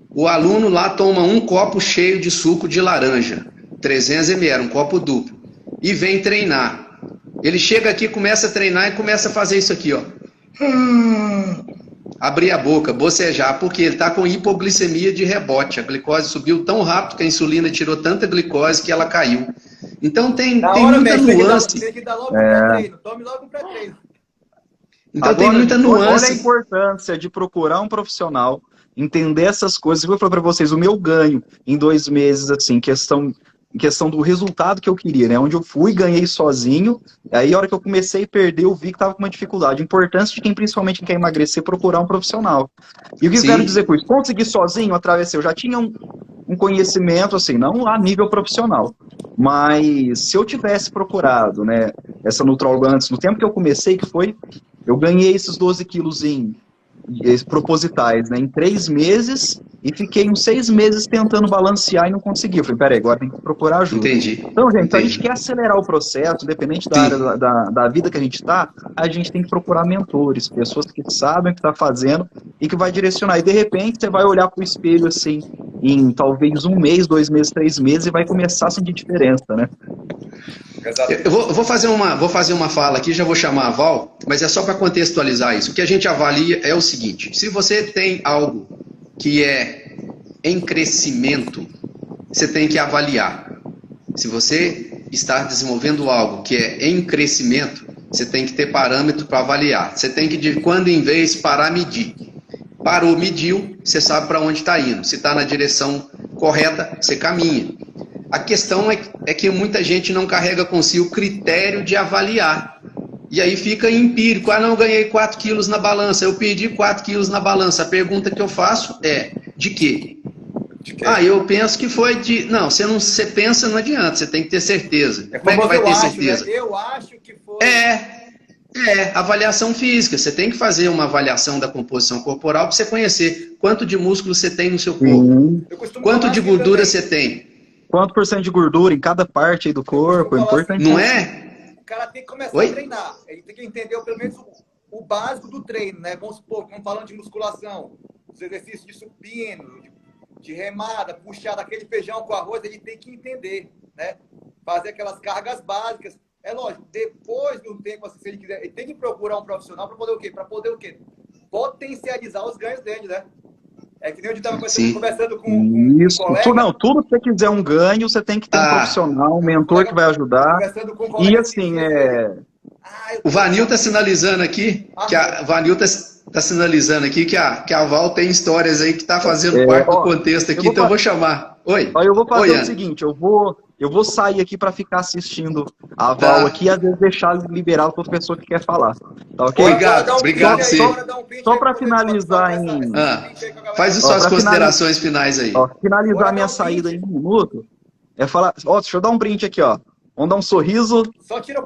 O aluno lá toma um copo cheio de suco de laranja, 300 ml, um copo duplo, e vem treinar. Ele chega aqui, começa a treinar e começa a fazer isso aqui, ó. Abrir a boca, bocejar, porque ele está com hipoglicemia de rebote. A glicose subiu tão rápido que a insulina tirou tanta glicose que ela caiu. Então tem muita nuance. Tem que dar logo um pré-treino. Tome logo um pré-treino. Então agora, tem muita nuance. Olha a importância de procurar um profissional, entender essas coisas. Eu vou falar para vocês, o meu ganho em 2 meses, assim, em questão do resultado que eu queria, né? Onde eu fui, ganhei sozinho, aí a hora que eu comecei a perder, eu vi que estava com uma dificuldade. Importância de quem principalmente quer emagrecer, procurar um profissional. E o que eu quero dizer com isso? Consegui sozinho, atravessei, eu já tinha um conhecimento, assim, não a nível profissional, mas se eu tivesse procurado, né, essa nutróloga antes, no tempo que eu comecei, eu ganhei esses 12 quilos propositais, né, em 3 meses, e fiquei uns 6 meses tentando balancear e não consegui. Eu falei, peraí, agora tem que procurar ajuda. Entendi. Então, gente, se a gente quer acelerar o processo, independente da área da vida que a gente está, a gente tem que procurar mentores, pessoas que sabem o que está fazendo e que vai direcionar. E de repente você vai olhar para o espelho assim, em talvez 1 mês, 2 meses, 3 meses e vai começar a sentir diferença, né? Eu vou fazer uma fala aqui, já vou chamar a Val, mas é só para contextualizar isso. O que a gente avalia é o seguinte: se você tem algo que é em crescimento, você tem que avaliar. Se você está desenvolvendo algo que é em crescimento, você tem que ter parâmetro para avaliar. Você tem que, de quando em vez, parar, medir. Parou, mediu, você sabe para onde está indo. Se está na direção correta, você caminha. A questão é que muita gente não carrega consigo o critério de avaliar. E aí fica empírico. Ah, não, eu ganhei 4 quilos na balança, eu perdi 4 quilos na balança. A pergunta que eu faço é, de quê? Ah, eu penso que foi de... Não, você pensa, não adianta, você tem que ter certeza. Como é que vai ter certeza? Né? Eu acho que foi... Avaliação física. Você tem que fazer uma avaliação da composição corporal para você conhecer quanto de músculo você tem no seu corpo. Quanto de gordura você tem. Quanto por cento de gordura em cada parte aí do corpo, é importante. Não é? O cara tem que começar a treinar. Ele tem que entender pelo menos o básico do treino, né? Vamos supor, vamos falando de musculação, os exercícios de supino, de remada, puxar daquele feijão com arroz, ele tem que entender, né? Fazer aquelas cargas básicas. É lógico, depois de um tempo, assim, se ele quiser, ele tem que procurar um profissional para poder o quê? Para poder o quê? Potencializar os ganhos dele, né? É que nem eu estava conversando com um colega. Não, tudo que você quiser um ganho, você tem que ter um profissional, um mentor que vai ajudar. E assim, O Vanil está sinalizando aqui, que a Val tem histórias aí que está fazendo parte do contexto aqui, então eu vou chamar. Oi. Eu vou fazer o seguinte, eu vou sair aqui para ficar assistindo a Val aqui e às vezes deixar liberado para a pessoa que quer falar. Tá ok? Obrigado, sim. Só para finalizar Faz as suas considerações finais aí. Finalizar minha saída em 1 minuto, é falar... deixa eu dar um print aqui, ó. Vamos dar um sorriso. Só tira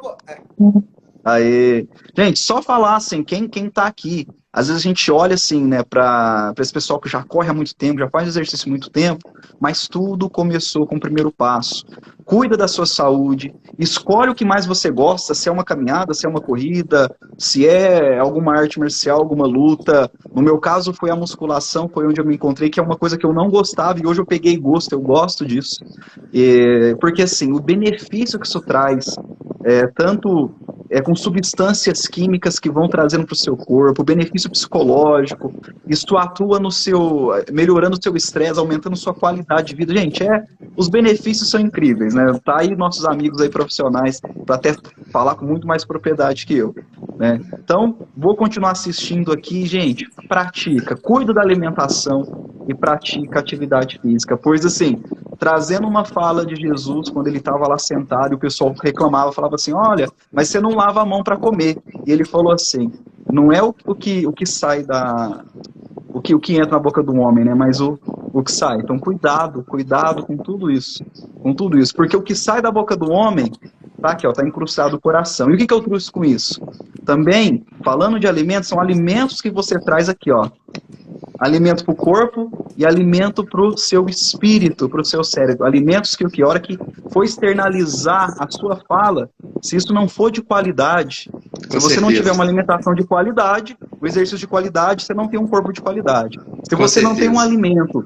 um... Aí, gente, só falar assim, quem tá aqui, às vezes a gente olha assim, né, para esse pessoal que já corre há muito tempo, já faz exercício há muito tempo, mas tudo começou com o primeiro passo. Cuida da sua saúde, escolhe o que mais você gosta, se é uma caminhada, se é uma corrida, se é alguma arte marcial, alguma luta. No meu caso foi a musculação, foi onde eu me encontrei, que é uma coisa que eu não gostava e hoje eu peguei gosto, eu gosto disso. Porque assim, o benefício que isso traz, tanto com substâncias químicas que vão trazendo para o seu corpo, benefício psicológico, isso atua melhorando o seu estresse, aumentando sua qualidade de vida. Gente, os benefícios são incríveis, né? Tá aí nossos amigos aí profissionais para até falar com muito mais propriedade que eu, né? Então, vou continuar assistindo aqui, gente, pratica, cuida da alimentação e pratica atividade física, pois assim, trazendo uma fala de Jesus quando ele estava lá sentado e o pessoal reclamava, falava assim, olha, mas você não lava a mão para comer. E ele falou assim, não é o que sai o que entra na boca do homem, né? Mas o que sai. Então cuidado com tudo isso. Porque o que sai da boca do homem, tá aqui, ó, tá incrustado no coração. E o que eu trouxe com isso? Também, falando de alimentos, são alimentos que você traz aqui, ó. Alimento para o corpo e alimento para o seu espírito, para o seu cérebro. Alimentos que a hora que for externalizar a sua fala, se isso não for de qualidade, se você não tiver uma alimentação de qualidade, o exercício de qualidade, você não tem um corpo de qualidade. Se você não tem um alimento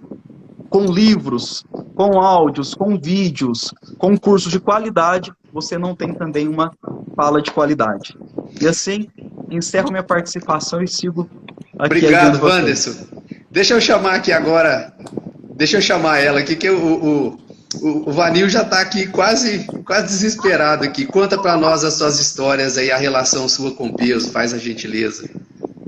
com livros, com áudios, com vídeos, com cursos de qualidade, você não tem também uma fala de qualidade. E assim, encerro minha participação e sigo aqui. Obrigado, Wanderson. Deixa eu chamar aqui agora, deixa eu chamar ela aqui, que o Vanil já está aqui quase desesperado aqui. Conta para nós as suas histórias aí, a relação sua com o peso, faz a gentileza.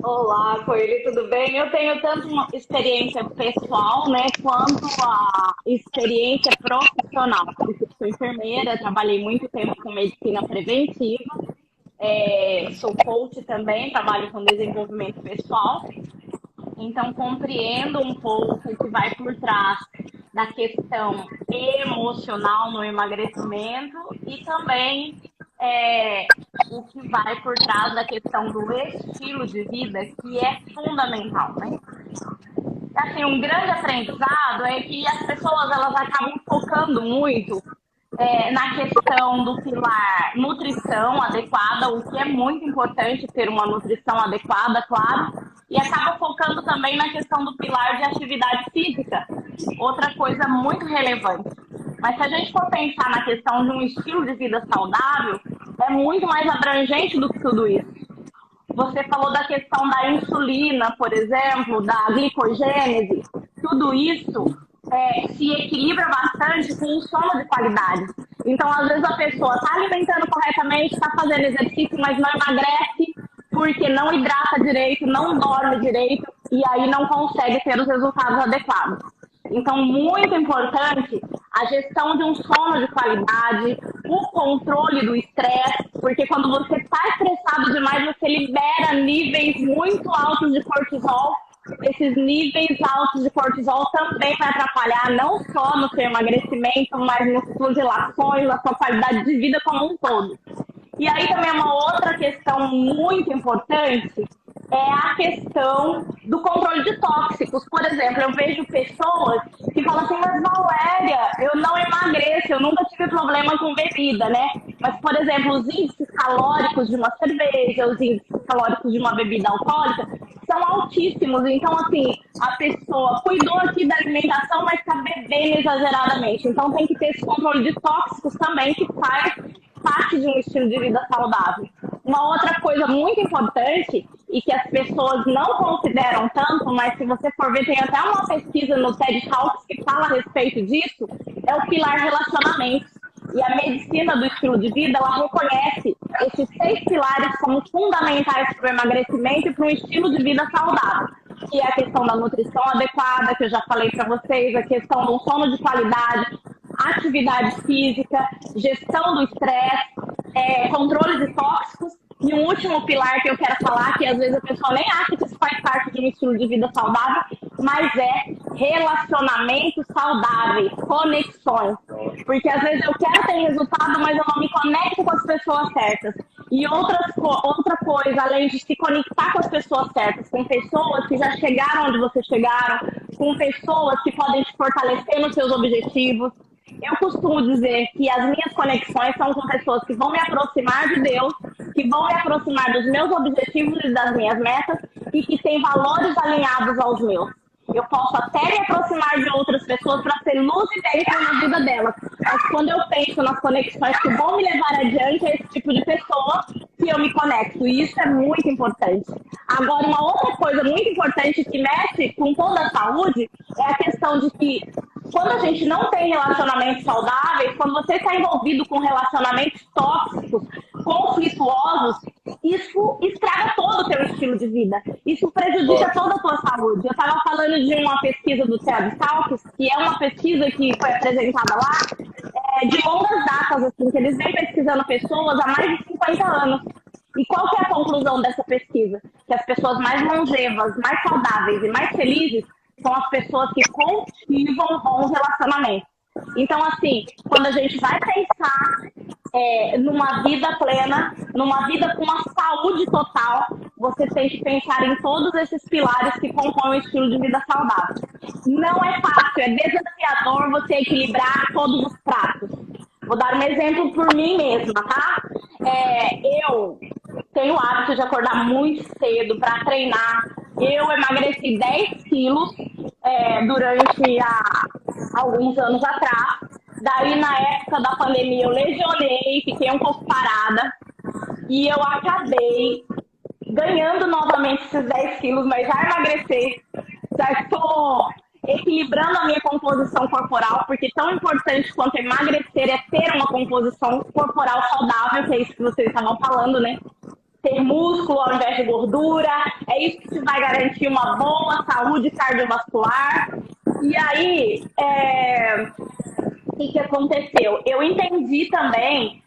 Olá, Coelho, tudo bem? Eu tenho tanto uma experiência pessoal, né, quanto a experiência profissional. Eu sou enfermeira, trabalhei muito tempo com medicina preventiva, sou coach também, trabalho com desenvolvimento pessoal. Então, compreendo um pouco o que vai por trás da questão emocional no emagrecimento e também o que vai por trás da questão do estilo de vida, que é fundamental, né? Assim, um grande aprendizado é que as pessoas elas acabam focando muito na questão do pilar nutrição adequada, o que é muito importante ter uma nutrição adequada, claro, e acaba focando também na questão do pilar de atividade física, outra coisa muito relevante. Mas se a gente for pensar na questão de um estilo de vida saudável, é muito mais abrangente do que tudo isso. Você falou da questão da insulina, por exemplo, da glicogênese. Tudo isso se equilibra bastante com um sono de qualidade. Então, às vezes, a pessoa está alimentando corretamente, está fazendo exercício, mas não emagrece porque não hidrata direito, não dorme direito e aí não consegue ter os resultados adequados. Então, muito importante a gestão de um sono de qualidade, o controle do estresse, porque quando você está estressado demais, você libera níveis muito altos de cortisol. Esses níveis altos de cortisol também vai atrapalhar não só no seu emagrecimento, mas nas suas relações, na sua qualidade de vida como um todo. E aí também uma outra questão muito importante é a questão do controle de tóxicos. Por exemplo, eu vejo pessoas que falam assim, mas Valéria, eu não emagreço, eu nunca tive problema com bebida, né? Mas, por exemplo, os índices calóricos de uma cerveja, os índices calóricos de uma bebida alcoólica são altíssimos. Então, assim, a pessoa cuidou aqui da alimentação, mas está bebendo exageradamente. Então, tem que ter esse controle de tóxicos também, que faz parte de um estilo de vida saudável. Uma outra coisa muito importante e que as pessoas não consideram tanto, mas se você for ver, tem até uma pesquisa no TED Talks que fala a respeito disso, é o pilar relacionamentos. E a medicina do estilo de vida, ela reconhece esses 6 pilares como fundamentais para o emagrecimento e para um estilo de vida saudável. Que é a questão da nutrição adequada, que eu já falei para vocês, a questão do sono de qualidade, atividade física, gestão do estresse, controle de tóxicos. E um último pilar que eu quero falar, que às vezes a pessoa nem acha que isso faz parte de um estilo de vida saudável, mas é relacionamentos saudáveis, conexões. Porque às vezes eu quero ter resultado, mas eu não me conecto com as pessoas certas. E outra coisa, além de se conectar com as pessoas certas, com pessoas que já chegaram onde vocês chegaram, com pessoas que podem te fortalecer nos seus objetivos. Eu costumo dizer que as minhas conexões são com pessoas que vão me aproximar de Deus, que vão me aproximar dos meus objetivos e das minhas metas e que têm valores alinhados aos meus. Eu posso até me aproximar de outras pessoas para ser luz e bênção na vida delas. Mas quando eu penso nas conexões que vão me levar adiante, é esse tipo de pessoa que eu me conecto. E isso é muito importante. Agora, uma outra coisa muito importante que mexe com toda a saúde é a questão de que quando a gente não tem relacionamentos saudáveis, quando você está envolvido com relacionamentos tóxicos, conflituosos, isso estraga todo o seu estilo de vida. Isso prejudica toda a tua saúde. Eu estava falando de uma pesquisa do TED Talks, que é uma pesquisa que foi apresentada lá, de longas datas, assim, que eles vêm pesquisando pessoas há mais de 50 anos. E qual que é a conclusão dessa pesquisa? Que as pessoas mais longevas, mais saudáveis e mais felizes são as pessoas que cultivam bons relacionamentos. Então, assim, quando a gente vai pensar numa vida plena, numa vida com uma saúde total, você tem que pensar em todos esses pilares que compõem o estilo de vida saudável. Não é fácil, é desafiador você equilibrar todos os pratos. Vou dar um exemplo por mim mesma, tá? Eu tenho o hábito de acordar muito cedo para treinar. Eu emagreci 10 quilos durante alguns anos atrás. Daí, na época da pandemia, eu lesionei, fiquei um pouco parada. E eu acabei ganhando novamente esses 10 quilos, mas já emagreci. Já estou equilibrando a minha composição corporal, porque tão importante quanto emagrecer é ter uma composição corporal saudável, que é isso que vocês estavam falando, né? Ter músculo ao invés de gordura, é isso que te vai garantir uma boa saúde cardiovascular. E aí, o que aconteceu? Eu entendi também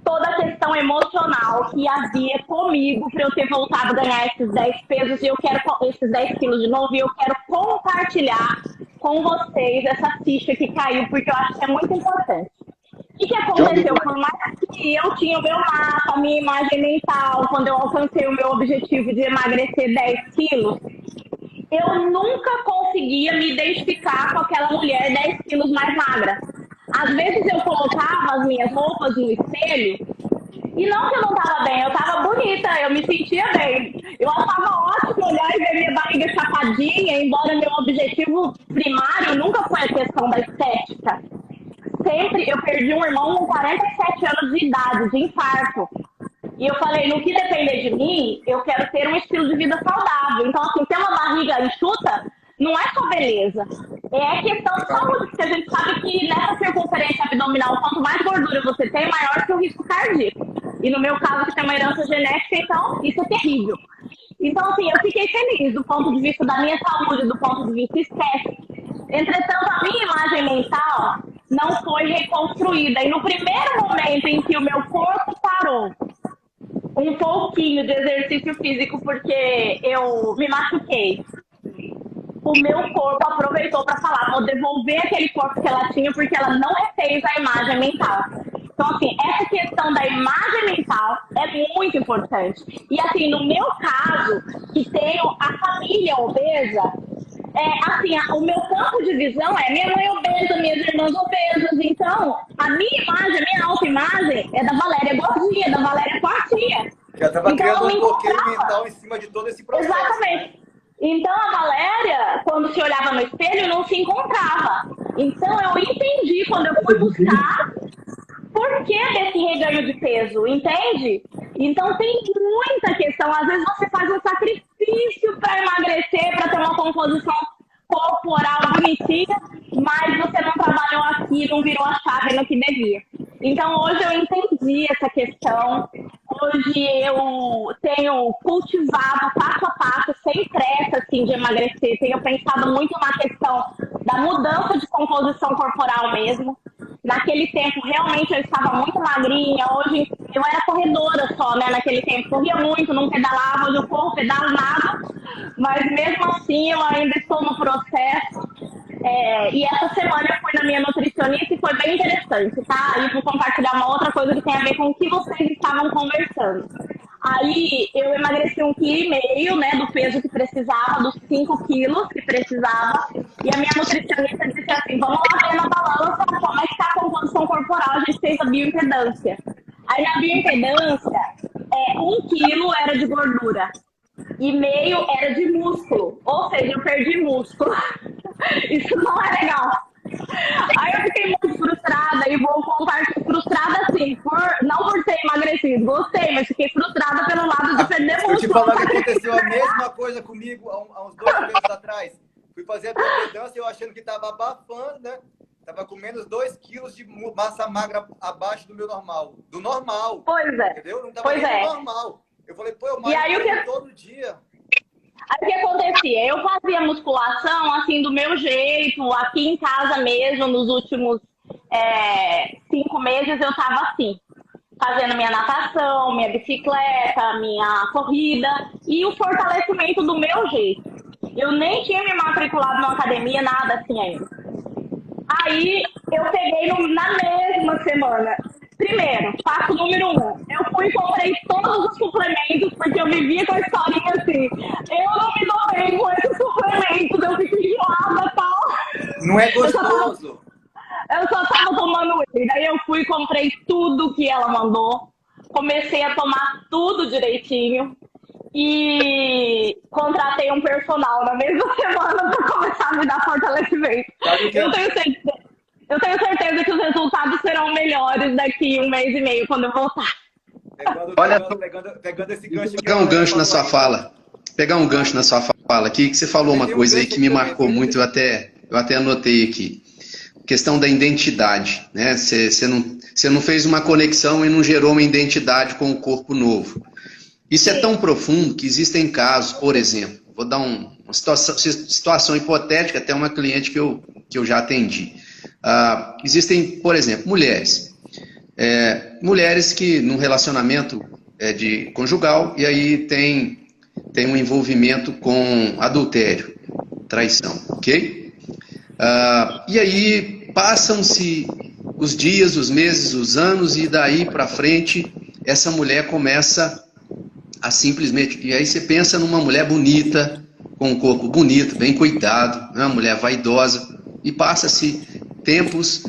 toda a questão emocional que havia comigo para eu ter voltado a ganhar esses 10 pesos e eu quero esses 10 quilos de novo, e eu quero compartilhar com vocês essa ficha que caiu, porque eu acho que é muito importante. O que aconteceu? Por mais que eu tinha o meu mapa, a minha imagem mental, quando eu alcancei o meu objetivo de emagrecer 10 quilos, eu nunca conseguia me identificar com aquela mulher 10 quilos mais magra. Às vezes eu colocava as minhas roupas no espelho, e não que eu não estava bem, eu estava bonita. bonita, eu me sentia bem. Eu achava ótimo olhar e ver minha barriga chapadinha, embora meu objetivo primário nunca foi a questão da estética. Sempre, eu perdi um irmão com 47 anos de idade, de infarto. E eu falei, no que depender de mim, eu quero ter um estilo de vida saudável. Então, assim, ter uma barriga enxuta não é só beleza. É questão de saúde, porque a gente sabe que nessa circunferência abdominal, quanto mais gordura você tem, maior que o risco cardíaco. E no meu caso, que tem uma herança genética, então isso é terrível. Então, assim, eu fiquei feliz do ponto de vista da minha saúde, do ponto de vista estético. Entretanto, a minha imagem mental não foi reconstruída. E no primeiro momento em que o meu corpo parou, um pouquinho de exercício físico, porque eu me machuquei, o meu corpo aproveitou para falar, vou devolver aquele corpo que ela tinha, porque ela não refez a imagem mental. Então, assim, essa questão da imagem mental é muito importante. E, assim, no meu caso, que tenho a família obesa, assim, o meu campo de visão é minha mãe obesa, minhas irmãs obesas. Então, a minha imagem, a minha autoimagem é da Valéria gordinha, da Valéria fortinha. Já estava Então, criando um bloqueio mental em cima de todo esse processo. Exatamente. Né? Então, a Valéria, quando se olhava no espelho, não se encontrava. Então, eu entendi quando eu fui buscar por que desse reganho de peso, entende? Então, tem muita questão. Às vezes, você faz um sacrifício para emagrecer, para ter uma composição corporal bonitinha, mas você não trabalhou aqui, não virou a chave no que devia. Então, hoje eu entendi essa questão. Hoje eu tenho cultivado passo a passo, sem pressa, assim, de emagrecer. Tenho pensado muito na questão da mudança de composição corporal mesmo. Naquele tempo, realmente, eu estava muito magrinha. Hoje, eu era corredora só, né? Naquele tempo, corria muito, não pedalava. Hoje eu corro, pedalo nada. Mas, mesmo assim, eu ainda estou no processo. E essa semana eu fui na minha nutricionista e foi bem interessante, tá? Aí vou compartilhar uma outra coisa que tem a ver com o que vocês estavam conversando. Aí eu emagreci 1,5 kg, né, do peso que precisava, dos 5 quilos que precisava. E a minha nutricionista disse assim, vamos lá ver na balança como é que tá a composição corporal. A gente fez a bioimpedância. Aí na bioimpedância, 1 quilo era de gordura e meio era de músculo. Ou seja, eu perdi músculo. Isso não é legal. Aí eu fiquei muito frustrada e vou compartilhar. Frustrada assim, não por ter emagrecido, gostei, mas fiquei frustrada pelo lado de perder músculo. Eu te falar que aconteceu a mesma coisa comigo há uns 2 meses atrás. Fui fazer a bioimpedância e eu achando que estava abafando, né? Tava com menos 2 quilos de massa magra abaixo do meu normal. Do normal. Pois é. Entendeu? Não tava nem no normal. Eu falei, pô, eu malho todo dia. Aí o que acontecia? Eu fazia musculação assim do meu jeito, aqui em casa mesmo, nos últimos 5 meses eu tava assim, fazendo minha natação, minha bicicleta, minha corrida e o fortalecimento do meu jeito. Eu nem tinha me matriculado numa academia, nada assim ainda. Aí eu peguei na mesma semana. Primeiro, passo número 1. Eu fui e comprei todos os suplementos, porque eu vivia com a historinha assim. Eu não me dou bem com esses suplementos, eu fico enjoada e tal. Não é gostoso. Eu só tava tomando ele. Daí eu fui e comprei tudo que ela mandou. Comecei a tomar tudo direitinho. E contratei um personal na mesma semana para começar a me dar fortalecimento. Eu tenho certeza que os resultados serão melhores daqui 1 mês e meio, quando eu voltar. Pegando esse gancho aqui. Pegar um gancho na sua fala. Pegar um gancho na sua fala aqui, que você falou uma coisa aí que me marcou muito, eu até anotei aqui. Questão da identidade, né? Você não fez uma conexão e não gerou uma identidade com o corpo novo. Isso é tão profundo que existem casos, por exemplo, vou dar uma situação hipotética, até uma cliente que eu já atendi. Existem, por exemplo, mulheres que num relacionamento de conjugal e aí tem um envolvimento com adultério, traição, ok? E aí passam-se os dias, os meses, os anos e daí para frente essa mulher começa a simplesmente... E aí você pensa numa mulher bonita, com um corpo bonito, bem cuidado, uma mulher vaidosa, e passa-se tempos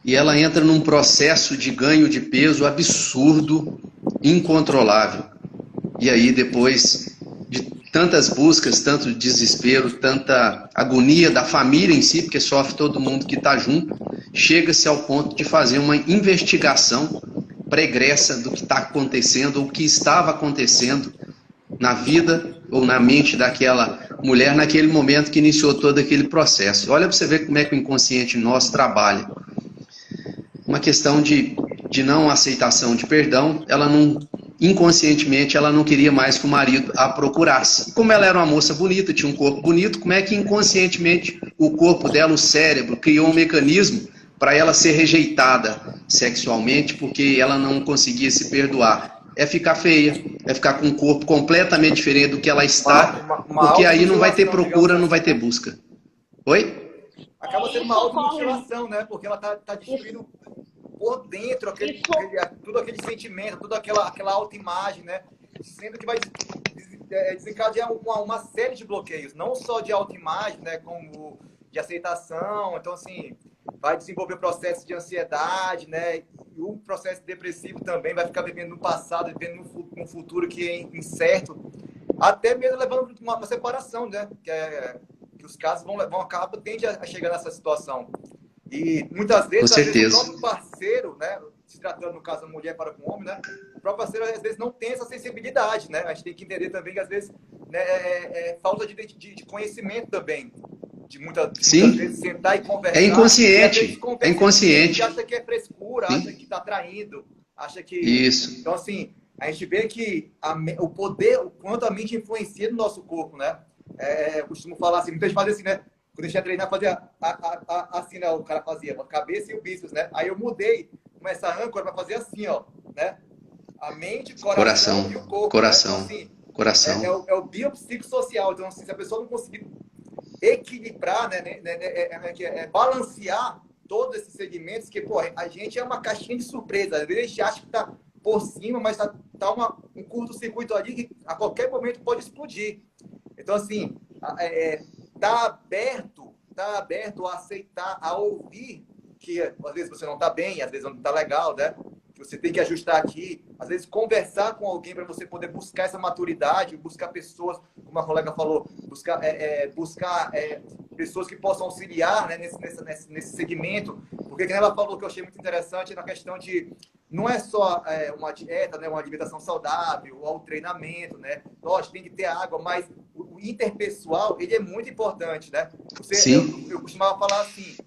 e ela entra num processo de ganho de peso absurdo, incontrolável. E aí depois de tantas buscas, tanto desespero, tanta agonia da família em si, porque sofre todo mundo que está junto, chega-se ao ponto de fazer uma investigação pregressa do que está acontecendo, ou o que estava acontecendo na vida ou na mente daquela mulher naquele momento que iniciou todo aquele processo. Olha para você ver como é que o inconsciente nosso trabalha. Uma questão de não aceitação de perdão, ela não, inconscientemente, ela não queria mais que o marido a procurasse. Como ela era uma moça bonita, tinha um corpo bonito, como é que inconscientemente o corpo dela, o cérebro, criou um mecanismo para ela ser rejeitada sexualmente, porque ela não conseguia se perdoar? É ficar feia, é ficar com um corpo completamente diferente do que ela está, porque aí não vai ter procura, não vai ter busca. Oi? Acaba sendo uma automutilação, né? Porque ela tá destruindo por dentro tudo aquele sentimento, toda aquela autoimagem, né? Sendo que vai desencadear uma série de bloqueios, não só de autoimagem, né? Como de aceitação. Então, assim, vai desenvolver processo de ansiedade, né? E o processo depressivo também vai ficar vivendo no passado, vivendo num futuro que é incerto, até mesmo levando uma separação, né? Que os casos tendem a chegar nessa situação. E muitas vezes, o próprio parceiro, né? Se tratando no caso da mulher para com o homem, né? O próprio parceiro às vezes não tem essa sensibilidade, né? A gente tem que entender também que às vezes, né, falta de conhecimento também. De muitas vezes sentar e conversar. É inconsciente. É inconsciente. Acha que é frescura, Sim. acha que está traindo, acha que. Isso. Então, assim, a gente vê que o poder, o quanto a mente influencia no nosso corpo, né? Eu costumo falar assim, muita gente fazia assim, né? Quando a gente ia treinar, fazia assim, né? O cara fazia a cabeça e o bíceps, né? Aí eu mudei essa âncora para fazer assim, ó, né? A mente, coração e o corpo. Coração. Né? Então, assim, coração. É o biopsicossocial. Então, assim, se a pessoa não conseguir equilibrar, né, balancear todos esses segmentos, que, pô, a gente é uma caixinha de surpresa. Às vezes a gente acha que tá por cima, mas tá um curto-circuito ali que a qualquer momento pode explodir. Então, assim, tá aberto a aceitar, a ouvir que às vezes você não tá bem, às vezes não tá legal, né? Que você tem que ajustar aqui, às vezes conversar com alguém para você poder buscar essa maturidade, buscar pessoas, como a colega falou, buscar pessoas que possam auxiliar, né, nesse segmento, porque como ela falou, que eu achei muito interessante na questão de não é só uma dieta, né, uma alimentação saudável, ou o treinamento, né? Lógico, tem que ter água, mas o interpessoal, ele é muito importante, né? Eu costumava falar assim,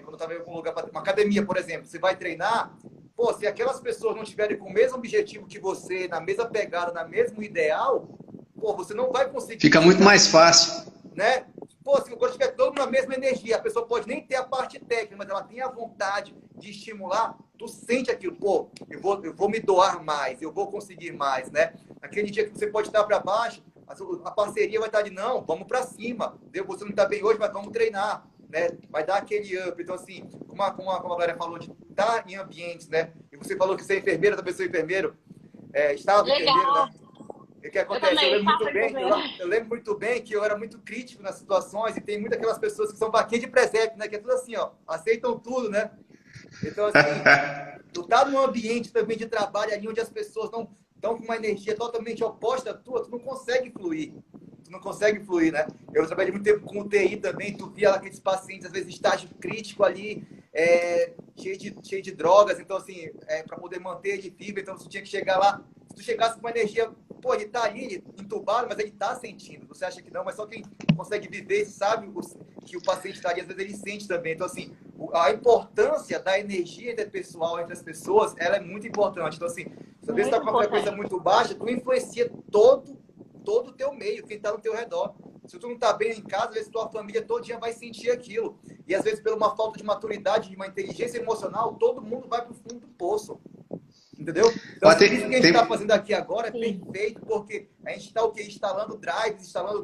quando eu estava em algum lugar, uma academia, por exemplo, você vai treinar, pô, se aquelas pessoas não estiverem com o mesmo objetivo que você, na mesma pegada, na mesmo ideal, pô, você não vai conseguir... Fica muito mais fácil. Né? Pô, se quando estiver todo mundo na mesma energia, a pessoa pode nem ter a parte técnica, mas ela tem a vontade de estimular, tu sente aquilo, pô, eu vou me doar mais, eu vou conseguir mais, né? Aquele dia que você pode estar para baixo, a parceria vai estar de, não, vamos para cima, você não está bem hoje, mas vamos treinar, né? Vai dar aquele up. Então, assim, como a Glória falou, de estar em ambientes, né? E você falou que você é enfermeira, também sou enfermeiro, estava enfermeiro, né? O que acontece? Eu lembro muito bem que eu era muito crítico nas situações, e tem muitas aquelas pessoas que são vaquinha de presépio, né? Que é tudo assim, ó, aceitam tudo, né? Então, assim, tu tá num ambiente também de trabalho ali onde as pessoas não estão com uma energia totalmente oposta à tua, tu não consegue fluir. Tu não consegue fluir, né? Eu trabalhei muito tempo com UTI também, tu via aqueles pacientes, às vezes, em estágio crítico ali, cheio de drogas, então, assim, para poder manter ele vivo, então você tinha que chegar lá, se tu chegasse com uma energia, pô, ele tá ali, entubado, mas ele tá sentindo, você acha que não, mas só quem consegue viver sabe que o paciente tá ali, às vezes ele sente também, então, assim, a importância da energia interpessoal entre as pessoas, ela é muito importante, então, assim, se você tá com uma frequência muito baixa, tu influencia todo o teu meio, quem tá no teu redor. Se tu não tá bem em casa, às vezes tua família todinha vai sentir aquilo. E às vezes, por uma falta de maturidade, de uma inteligência emocional, todo mundo vai pro fundo do poço. Entendeu? Então, isso que a gente está fazendo aqui agora é perfeito, porque a gente está instalando drives, instalando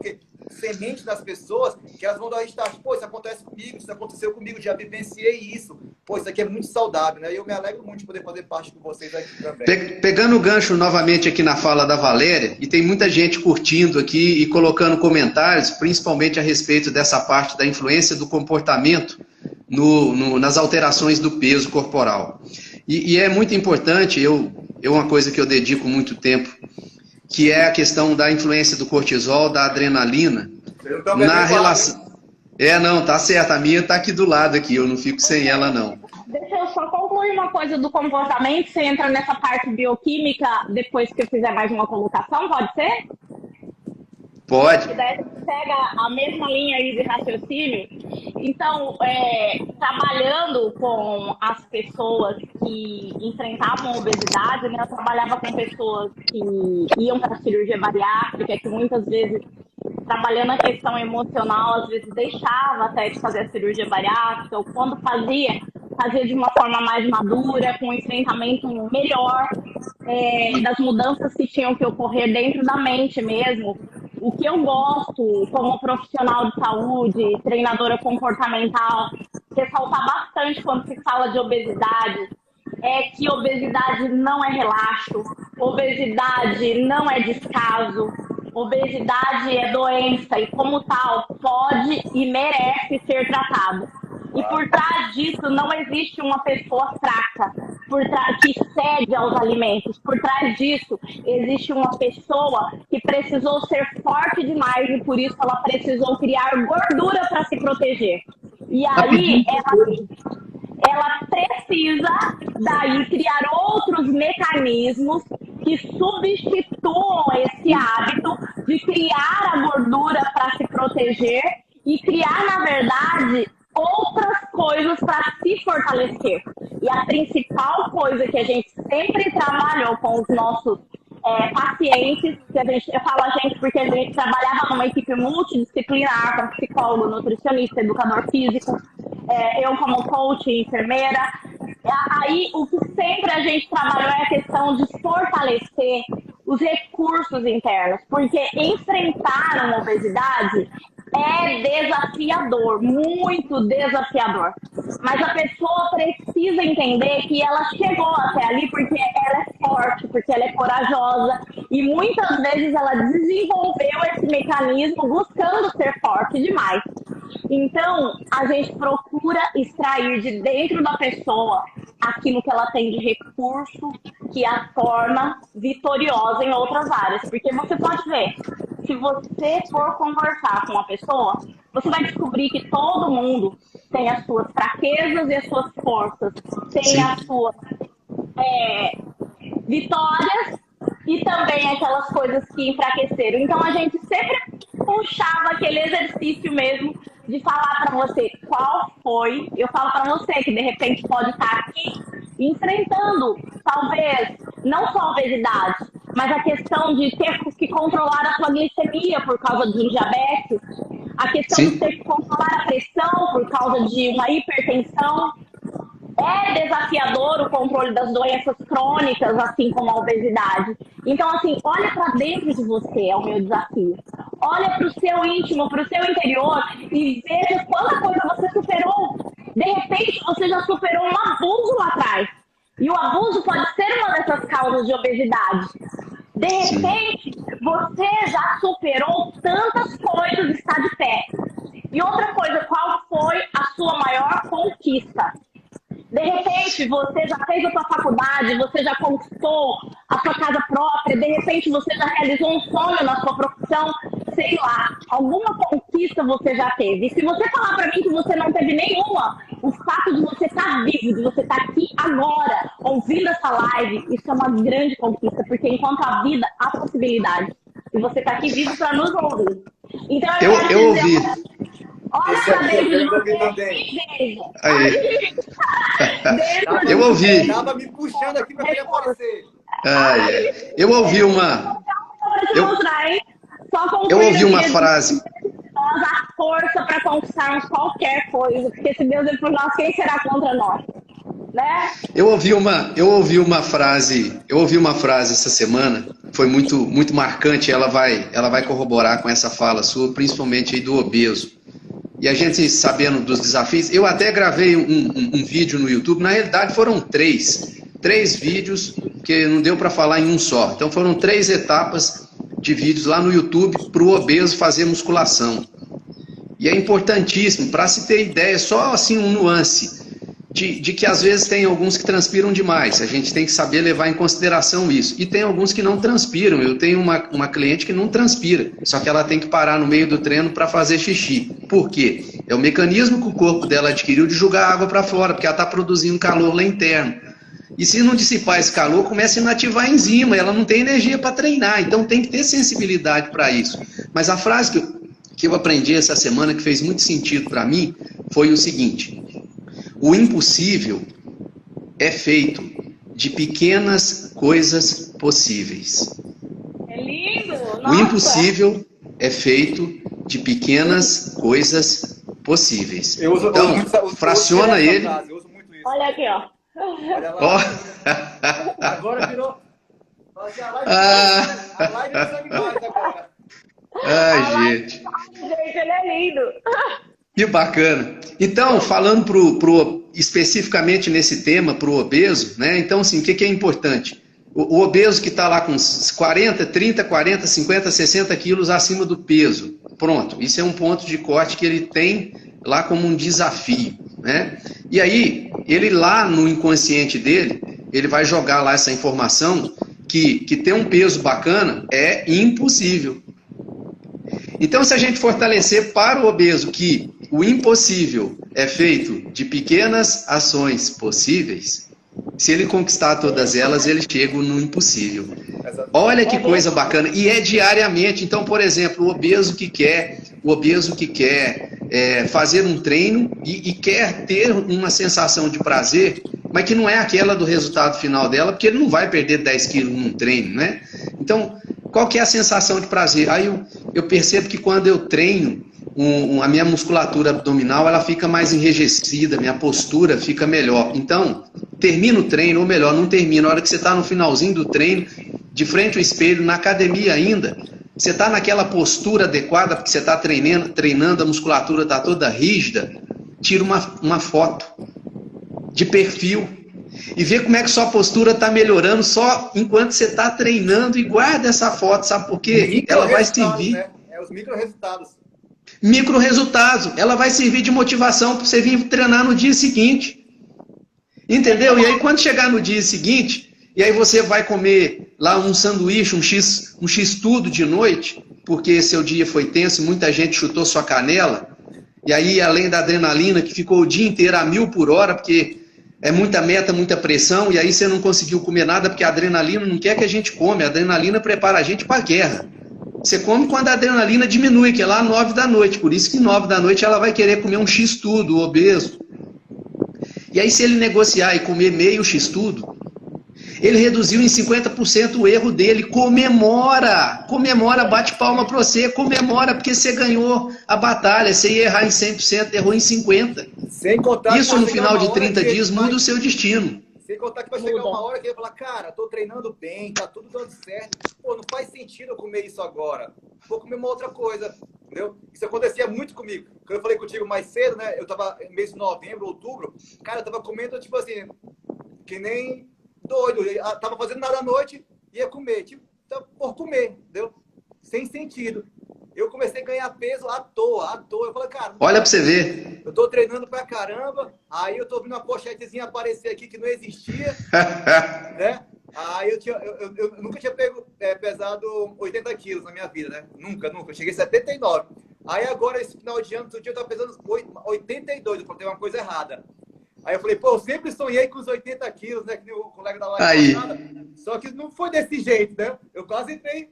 sementes nas pessoas, que elas vão dar estar, pô, isso acontece comigo, isso aconteceu comigo, já vivenciei isso. Pô, isso aqui é muito saudável, né? E eu me alegro muito de poder fazer parte com vocês aqui também. Pegando o gancho novamente aqui na fala da Valéria, e tem muita gente curtindo aqui e colocando comentários, principalmente a respeito dessa parte da influência do comportamento nas alterações do peso corporal. E é muito importante, uma coisa que eu dedico muito tempo, que é a questão da influência do cortisol, da adrenalina, na relação... Não, tá certo, a minha tá aqui do lado aqui, eu não fico sem ela não. Deixa eu só concluir uma coisa do comportamento, você entra nessa parte bioquímica depois que eu fizer mais uma colocação, pode ser? Pode. E daí pega a mesma linha aí de raciocínio. Então, trabalhando com as pessoas que enfrentavam obesidade, né, eu trabalhava com pessoas que iam para a cirurgia bariátrica, que muitas vezes, trabalhando a questão emocional, às vezes deixava até de fazer a cirurgia bariátrica, ou quando fazia de uma forma mais madura, com um enfrentamento melhor das mudanças que tinham que ocorrer dentro da mente mesmo. O que eu gosto, como profissional de saúde, treinadora comportamental, ressaltar bastante quando se fala de obesidade, é que obesidade não é relaxo, obesidade não é descaso, obesidade é doença e, como tal, pode e merece ser tratado. E por trás disso não existe uma pessoa fraca que cede aos alimentos. Por trás disso existe uma pessoa que precisou ser forte demais e por isso ela precisou criar gordura para se proteger. E aí ela precisa daí criar outros mecanismos que substituam esse hábito de criar a gordura para se proteger e criar, na verdade, outras coisas para se fortalecer. E a principal coisa que a gente sempre trabalhou com os nossos pacientes, eu falo a gente porque a gente trabalhava numa equipe multidisciplinar, com psicólogo, nutricionista, educador físico, eu como coach, enfermeira. Aí o que sempre a gente trabalhou é a questão de fortalecer os recursos internos, porque enfrentar uma obesidade é desafiador, muito desafiador. Mas a pessoa precisa entender que ela chegou até ali porque ela é forte, porque ela é corajosa. E muitas vezes ela desenvolveu esse mecanismo buscando ser forte demais. Então, a gente procura extrair de dentro da pessoa aquilo que ela tem de recurso que a torna vitoriosa em outras áreas. Porque você pode ver, se você for conversar com uma pessoa, você vai descobrir que todo mundo tem as suas fraquezas e as suas forças, tem as suas vitórias e também aquelas coisas que enfraqueceram. Então a gente sempre puxava aquele exercício mesmo de falar para você qual foi, eu falo para você que de repente pode estar aqui enfrentando, talvez, não só a obesidade, mas a questão de ter que controlar a sua glicemia por causa de um diabetes, a questão de ter que controlar a pressão por causa de uma hipertensão. É desafiador o controle das doenças crônicas, assim como a obesidade. Então, assim, olha para dentro de você, é o meu desafio. Olha para o seu íntimo, para o seu interior e veja quanta coisa você superou. De repente, você já superou um abuso lá atrás. E o abuso pode ser uma dessas causas de obesidade. De repente, você já superou tantas coisas e está de pé. E outra coisa, qual foi a sua maior conquista? De repente, você já fez a sua faculdade, você já conquistou a sua casa própria, de repente você já realizou um sonho na sua profissão, sei lá, alguma conquista você já teve. E se você falar para mim que você não teve nenhuma, o fato de você estar vivo, de você estar aqui agora, ouvindo essa live, isso é uma grande conquista, porque enquanto a vida, há possibilidade. E você está aqui vivo para nos ouvir. Então, eu ouvi. Olha pra dentro de você e aí. Eu ouvi. Tava me puxando aqui para ele aparecer. Eu ouvi uma. Eu ouvi uma frase. Nós a força para conquistarmos qualquer coisa, porque se Deus é por nós, quem será contra nós? Né? Eu ouvi uma frase essa semana, foi muito marcante. Ela vai corroborar com essa fala sua, principalmente aí do obeso. E a gente sabendo dos desafios, eu até gravei um vídeo no YouTube, na realidade foram três vídeos, que não deu para falar em um só. Então foram 3 etapas de vídeos lá no YouTube para o obeso fazer musculação. E é importantíssimo, para se ter ideia, só assim um nuance. de que às vezes tem alguns que transpiram demais. A gente tem que saber levar em consideração isso. E tem alguns que não transpiram. Eu tenho uma cliente que não transpira, só que ela tem que parar no meio do treino para fazer xixi. Por quê? É o mecanismo que o corpo dela adquiriu de jogar água para fora, porque ela está produzindo calor lá interno. E se não dissipar esse calor, começa a inativar a enzima, ela não tem energia para treinar, então tem que ter sensibilidade para isso. Mas a frase que eu aprendi essa semana, que fez muito sentido para mim, foi o seguinte: o impossível é feito de pequenas coisas possíveis. É lindo! O Nossa! impossível é feito de pequenas coisas possíveis. Então, fraciona ele. Eu uso muito isso. Olha aqui, ó. Olha Ó. lá. Agora virou. A live não sabe mais agora. Ai, gente. Gente, ele é lindo. Que bacana. Então, falando especificamente nesse tema, para o obeso, né? Então, assim, o que é importante? O obeso que está lá com 40, 30, 40, 50, 60 quilos acima do peso. Pronto, isso é um ponto de corte que ele tem lá como um desafio, né? E aí, ele lá no inconsciente dele, ele vai jogar lá essa informação que ter um peso bacana é impossível. Então, se a gente fortalecer para o obeso que o impossível é feito de pequenas ações possíveis, se ele conquistar todas elas, ele chega no impossível. Olha que coisa bacana. E é diariamente. Então, por exemplo, o obeso que quer fazer um treino e quer ter uma sensação de prazer, mas que não é aquela do resultado final dela, porque ele não vai perder 10 quilos num treino, né? Então, qual que é a sensação de prazer? Aí eu percebo que quando eu treino, a minha musculatura abdominal ela fica mais enrijecida, minha postura fica melhor. Então, termina o treino, ou melhor, não termina. Na hora que você está no finalzinho do treino, de frente ao espelho, na academia ainda, você está naquela postura adequada, porque você está treinando, a musculatura está toda rígida, tira uma foto de perfil e vê como é que sua postura está melhorando só enquanto você está treinando, e guarda essa foto, sabe por quê? Ela vai servir... Né? É os micro-resultados. Micro-resultados. Ela vai servir de motivação para você vir treinar no dia seguinte. Entendeu? E aí quando chegar no dia seguinte, e aí você vai comer lá um sanduíche, um X tudo de noite, porque seu dia foi tenso, muita gente chutou sua canela, e aí além da adrenalina que ficou o dia inteiro a 1000 por hora, porque é muita meta, muita pressão, e aí você não conseguiu comer nada, porque a adrenalina não quer que a gente come, a adrenalina prepara a gente para a guerra. Você come quando a adrenalina diminui, que é lá 9 da noite, por isso que 9 da noite ela vai querer comer um X tudo, o obeso. E aí se ele negociar e comer meio X tudo, ele reduziu em 50% o erro dele. Comemora, bate palma para você, comemora, porque você ganhou a batalha. Você ia errar em 100%, errou em 50%. Sem contar isso no final de 30 dias muda o seu destino. Sem contar que vai chegar uma hora que ele vai falar, cara, tô treinando bem, tá tudo dando certo. Pô, não faz sentido eu comer isso agora. Vou comer uma outra coisa, entendeu? Isso acontecia muito comigo. Quando eu falei contigo mais cedo, né? Eu tava em mês de novembro, outubro, cara, eu tava comendo, tipo assim, que nem doido. Eu tava fazendo nada à noite, ia comer, tipo, por comer, entendeu? Sem sentido. Eu comecei a ganhar peso à toa. Eu falei, cara... Olha pra você ver. Eu tô treinando pra caramba, aí eu tô vendo uma pochetezinha aparecer aqui que não existia, né? Aí eu nunca tinha pesado 80 quilos na minha vida, né? Nunca. Eu cheguei a 79. Aí agora, esse final de ano, todo dia eu tava pesando 82. Eu falei, tem uma coisa errada. Aí eu falei, pô, eu sempre sonhei com os 80 quilos, né? Que nem o colega da live passada. Só que não foi desse jeito, né? Eu quase entrei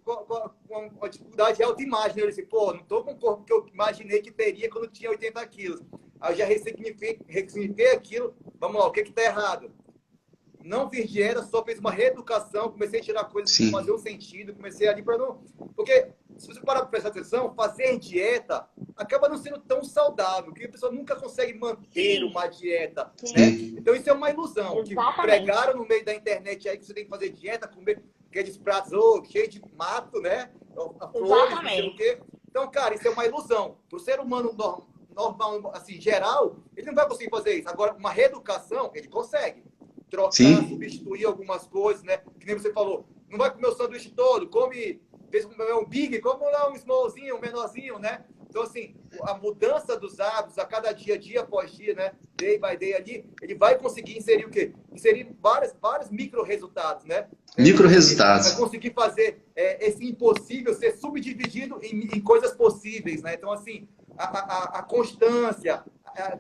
com uma dificuldade de autoimagem. Eu disse, pô, não tô com o corpo que eu imaginei que teria quando tinha 80 quilos. Aí eu já ressignifiquei aquilo. Vamos lá, o que tá errado? Não fiz dieta, só fiz uma reeducação, comecei a tirar coisas que faziam sentido, comecei ali para não... Porque, se você parar para prestar atenção, fazer dieta acaba não sendo tão saudável, porque a pessoa nunca consegue manter uma dieta, né? Então isso é uma ilusão. Que pregaram no meio da internet aí que você tem que fazer dieta, comer aqueles pratos cheios de mato, né? Flores, não sei o quê. Então, cara, isso é uma ilusão. Para o ser humano normal, assim, geral, ele não vai conseguir fazer isso. Agora, uma reeducação, ele consegue. Trocar, substituir algumas coisas, né? Que nem você falou, não vai comer o sanduíche todo, come, fez comer um big, come lá um smallzinho, um menorzinho, né? Então, assim, a mudança dos hábitos a cada dia, dia após dia, né? Day by day ali, ele vai conseguir inserir o quê? Inserir vários micro-resultados, né? Micro-resultados. Vai conseguir fazer esse impossível ser subdividido em coisas possíveis, né? Então, assim, a constância,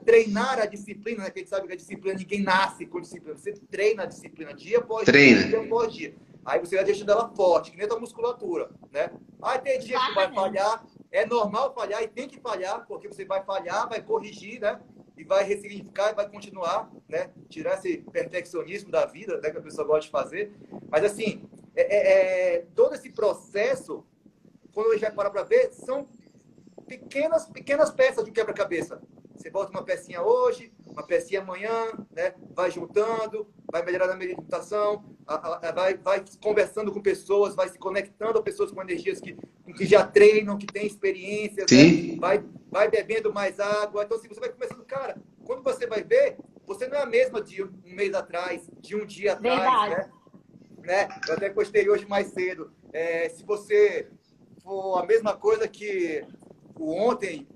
treinar a disciplina, né? Que a gente sabe que a disciplina, ninguém nasce com disciplina. Você treina a disciplina dia após dia após dia. Aí você vai deixando ela forte, que nem a tua musculatura, né? Aí tem dia que vai falhar, é normal falhar e tem que falhar, porque você vai falhar, vai corrigir, né? E vai ressignificar e vai continuar, né? Tirar esse perfeccionismo da vida, né? Que a pessoa gosta de fazer. Mas, assim, todo esse processo, quando a gente vai parar para ver, são pequenas peças de quebra-cabeça. Você bota uma pecinha hoje, uma pecinha amanhã, né? Vai juntando, vai melhorando a meditação, vai conversando com pessoas, vai se conectando a pessoas com energias que já treinam, que têm experiências, né? Vai bebendo mais água. Então, se você vai começando, cara, quando você vai ver, você não é a mesma de um mês atrás, de um dia atrás, né? Eu até postei hoje mais cedo. Se você for a mesma coisa que o ontem,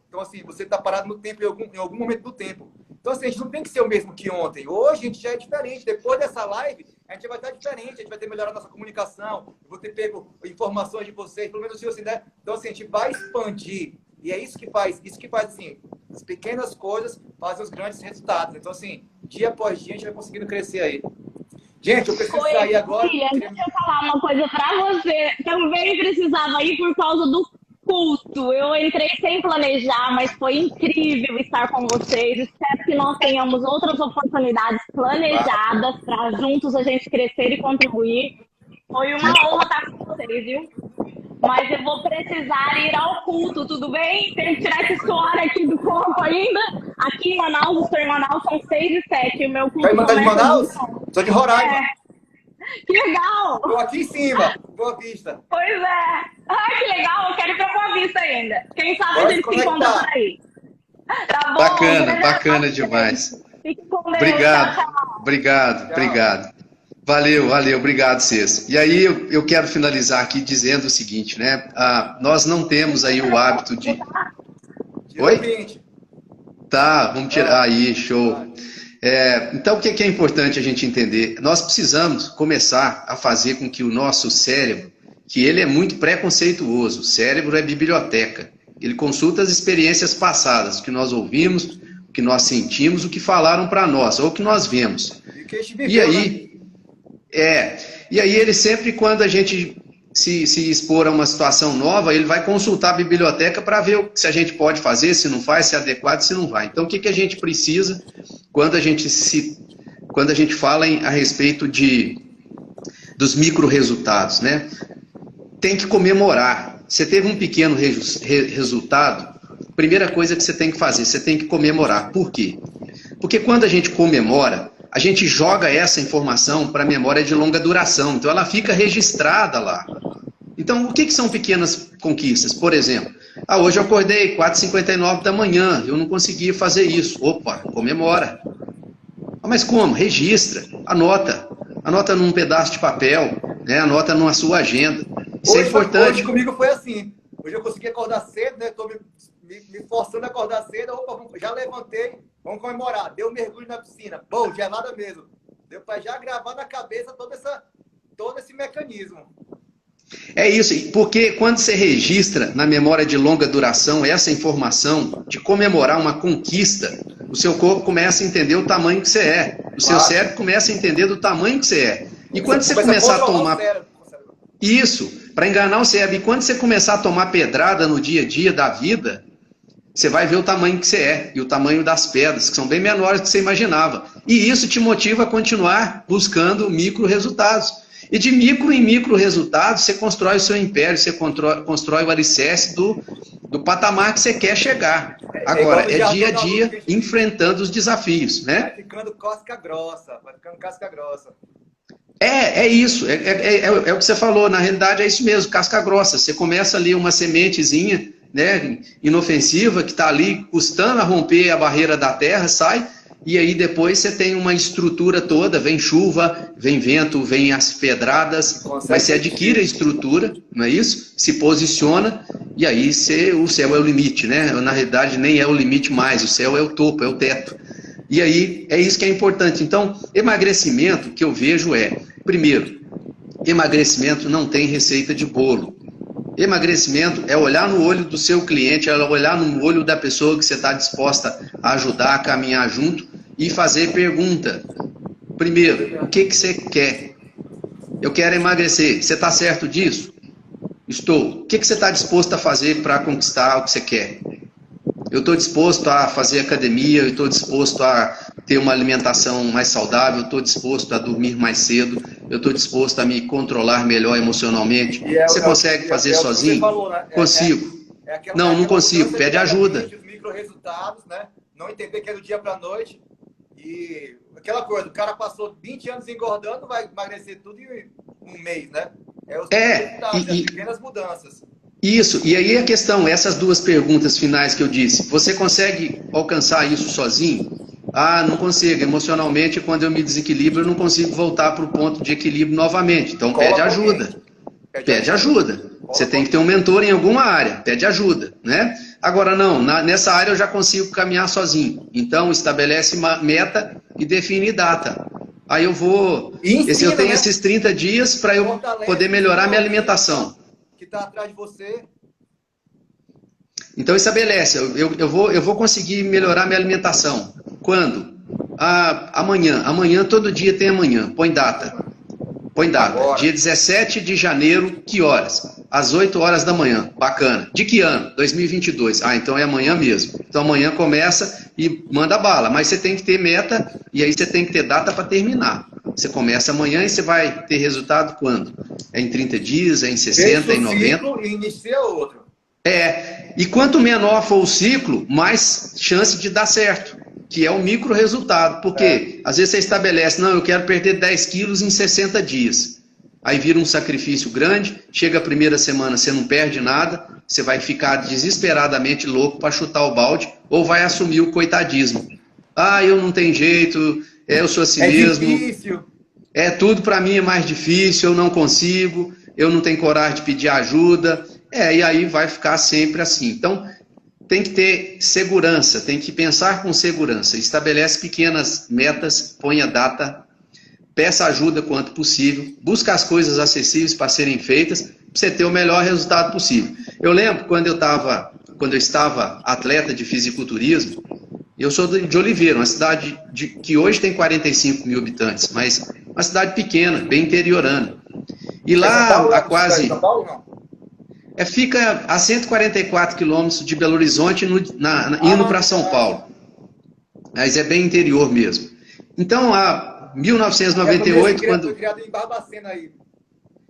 então, assim, você está parado no tempo em algum momento do tempo. Então, assim, a gente não tem que ser o mesmo que ontem. Hoje a gente já é diferente. Depois dessa live, a gente vai estar diferente. A gente vai ter melhorado a nossa comunicação. Eu vou ter pego informações de vocês, pelo menos assim, né? Então, assim, a gente vai expandir. E é isso que faz, assim, as pequenas coisas fazem os grandes resultados. Então, assim, dia após dia, a gente vai conseguindo crescer aí. Gente, eu preciso sair agora. Deixa eu falar uma coisa pra você. Também precisava ir por causa do culto. Eu entrei sem planejar, mas foi incrível estar com vocês. Espero que nós tenhamos outras oportunidades planejadas para juntos a gente crescer e contribuir. Foi uma honra estar com vocês, viu? Mas eu vou precisar ir ao culto, tudo bem? Tem que tirar esse suor aqui do corpo ainda. Aqui em Manaus, estou em Manaus, são 6 e 7. O meu culto Vai de Manaus? Sou de Roraima. Que legal! Estou aqui em cima, Boa Vista. Pois é. Ai, que legal. Eu quero ir pra Boa Vista ainda. Quem sabe a gente se encontra por aí. Tá bom? Bacana demais. Fique com Deus. Obrigado. Tchau, tchau. Obrigado. Valeu, obrigado, Cês. E aí eu quero finalizar aqui dizendo o seguinte, né? Nós não temos aí o hábito de... Oi? Tá, vamos tirar aí, show. Então, o que é importante a gente entender? Nós precisamos começar a fazer com que o nosso cérebro, que ele é muito preconceituoso, o cérebro é biblioteca. Ele consulta as experiências passadas, o que nós ouvimos, o que nós sentimos, o que falaram para nós, ou o que nós vemos. E aí ele sempre, quando a gente se expor a uma situação nova, ele vai consultar a biblioteca para ver se a gente pode fazer, se não faz, se é adequado, se não vai. Então, o que a gente precisa quando a gente fala a respeito dos micro-resultados, né? Tem que comemorar. Você teve um pequeno resultado, primeira coisa que você tem que fazer, você tem que comemorar. Por quê? Porque quando a gente comemora, a gente joga essa informação para a memória de longa duração. Então, ela fica registrada lá. Então, o que são pequenas conquistas? Por exemplo, hoje eu acordei 4h59 da manhã, eu não consegui fazer isso. Opa, comemora. Mas como? Registra, anota. Anota num pedaço de papel, né? Anota na sua agenda. Isso é importante. Hoje comigo foi assim. Hoje eu consegui acordar cedo, né? Estou me forçando a acordar cedo. Opa, já levantei, vamos comemorar. Deu um mergulho na piscina. Bom, gelada mesmo. Deu para já gravar na cabeça todo esse mecanismo. É isso, porque quando você registra na memória de longa duração essa informação de comemorar uma conquista, o seu corpo começa a entender o tamanho que você é. O seu cérebro começa a entender do tamanho que você é. E quando você começar a tomar... Isso, para enganar o cérebro. E quando você começar a tomar pedrada no dia a dia da vida, você vai ver o tamanho que você é e o tamanho das pedras, que são bem menores do que você imaginava. E isso te motiva a continuar buscando micro resultados. E de micro em micro resultados, você constrói o seu império, você constrói o alicerce do patamar que você quer chegar. Agora, é dia a dia enfrentando os desafios, né? Vai ficando casca grossa, É isso, é o que você falou, na realidade é isso mesmo, casca grossa. Você começa ali uma sementezinha, né, inofensiva, que está ali custando a romper a barreira da terra, sai, e aí depois você tem uma estrutura toda, vem chuva, vem vento, vem as pedradas, mas você adquire a estrutura, não é isso? Se posiciona, E aí o céu é o limite, né? Na realidade nem é o limite mais, o céu é o topo, é o teto. E aí é isso que é importante. Então, emagrecimento que eu vejo primeiro, emagrecimento não tem receita de bolo. Emagrecimento é olhar no olho do seu cliente, é olhar no olho da pessoa que você está disposta a ajudar, a caminhar junto e fazer pergunta. Primeiro, o que você quer? Eu quero emagrecer. Você está certo disso? Estou. O que você está disposto a fazer para conquistar o que você quer? Eu estou disposto a fazer academia, eu estou disposto a ter uma alimentação mais saudável, eu estou disposto a dormir mais cedo, eu estou disposto a me controlar melhor emocionalmente. Você consegue fazer sozinho? Falou, né? Consigo. Não consigo. Pede ajuda. Os micro-resultados, né? Não entender que é do dia para a noite. E aquela coisa, o cara passou 20 anos engordando, vai emagrecer tudo em um mês, né? Os resultados, as pequenas mudanças. Isso, e aí a questão, essas duas perguntas finais que eu disse, você consegue alcançar isso sozinho? Ah, não consigo, emocionalmente quando eu me desequilibro eu não consigo voltar para o ponto de equilíbrio novamente, então pede ajuda, pede ajuda, você tem que ter um mentor em alguma área, pede ajuda, né? Agora não, nessa área eu já consigo caminhar sozinho, então estabelece uma meta e define data. Aí eu eu tenho esses 30 dias para eu poder melhorar minha alimentação. Que está atrás de você. Então estabelece, eu vou conseguir melhorar minha alimentação. Quando? Amanhã. Amanhã, todo dia tem amanhã. Põe data. Agora. Dia 17 de janeiro, que horas? Às 8 horas da manhã. Bacana. De que ano? 2022. Ah, então é amanhã mesmo. Então amanhã começa e manda bala. Mas você tem que ter meta e aí você tem que ter data para terminar. Você começa amanhã e você vai ter resultado quando? É em 30 dias, é em 60, é em 90? E inicia outro. E quanto menor for o ciclo, mais chance de dar certo, que é o micro resultado. Porque às vezes você estabelece, não, eu quero perder 10 quilos em 60 dias. Aí vira um sacrifício grande, chega a primeira semana, você não perde nada, você vai ficar desesperadamente louco para chutar o balde, ou vai assumir o coitadismo. Ah, eu não tenho jeito, eu sou assim mesmo. Difícil. Tudo para mim é mais difícil, eu não consigo, eu não tenho coragem de pedir ajuda. E aí vai ficar sempre assim. Então, tem que ter segurança, tem que pensar com segurança. Estabelece pequenas metas, ponha data, peça ajuda quanto possível, busca as coisas acessíveis para serem feitas, para você ter o melhor resultado possível. Eu lembro quando eu estava atleta de fisiculturismo, eu sou de Oliveira, uma cidade que hoje tem 45 mil habitantes, mas uma cidade pequena, bem interiorana. E lá, quase... São Paulo, não? Fica a 144 quilômetros de Belo Horizonte, indo para São Paulo. Mas é bem interior mesmo. Então, a 1998... Foi criado em Barbacena aí.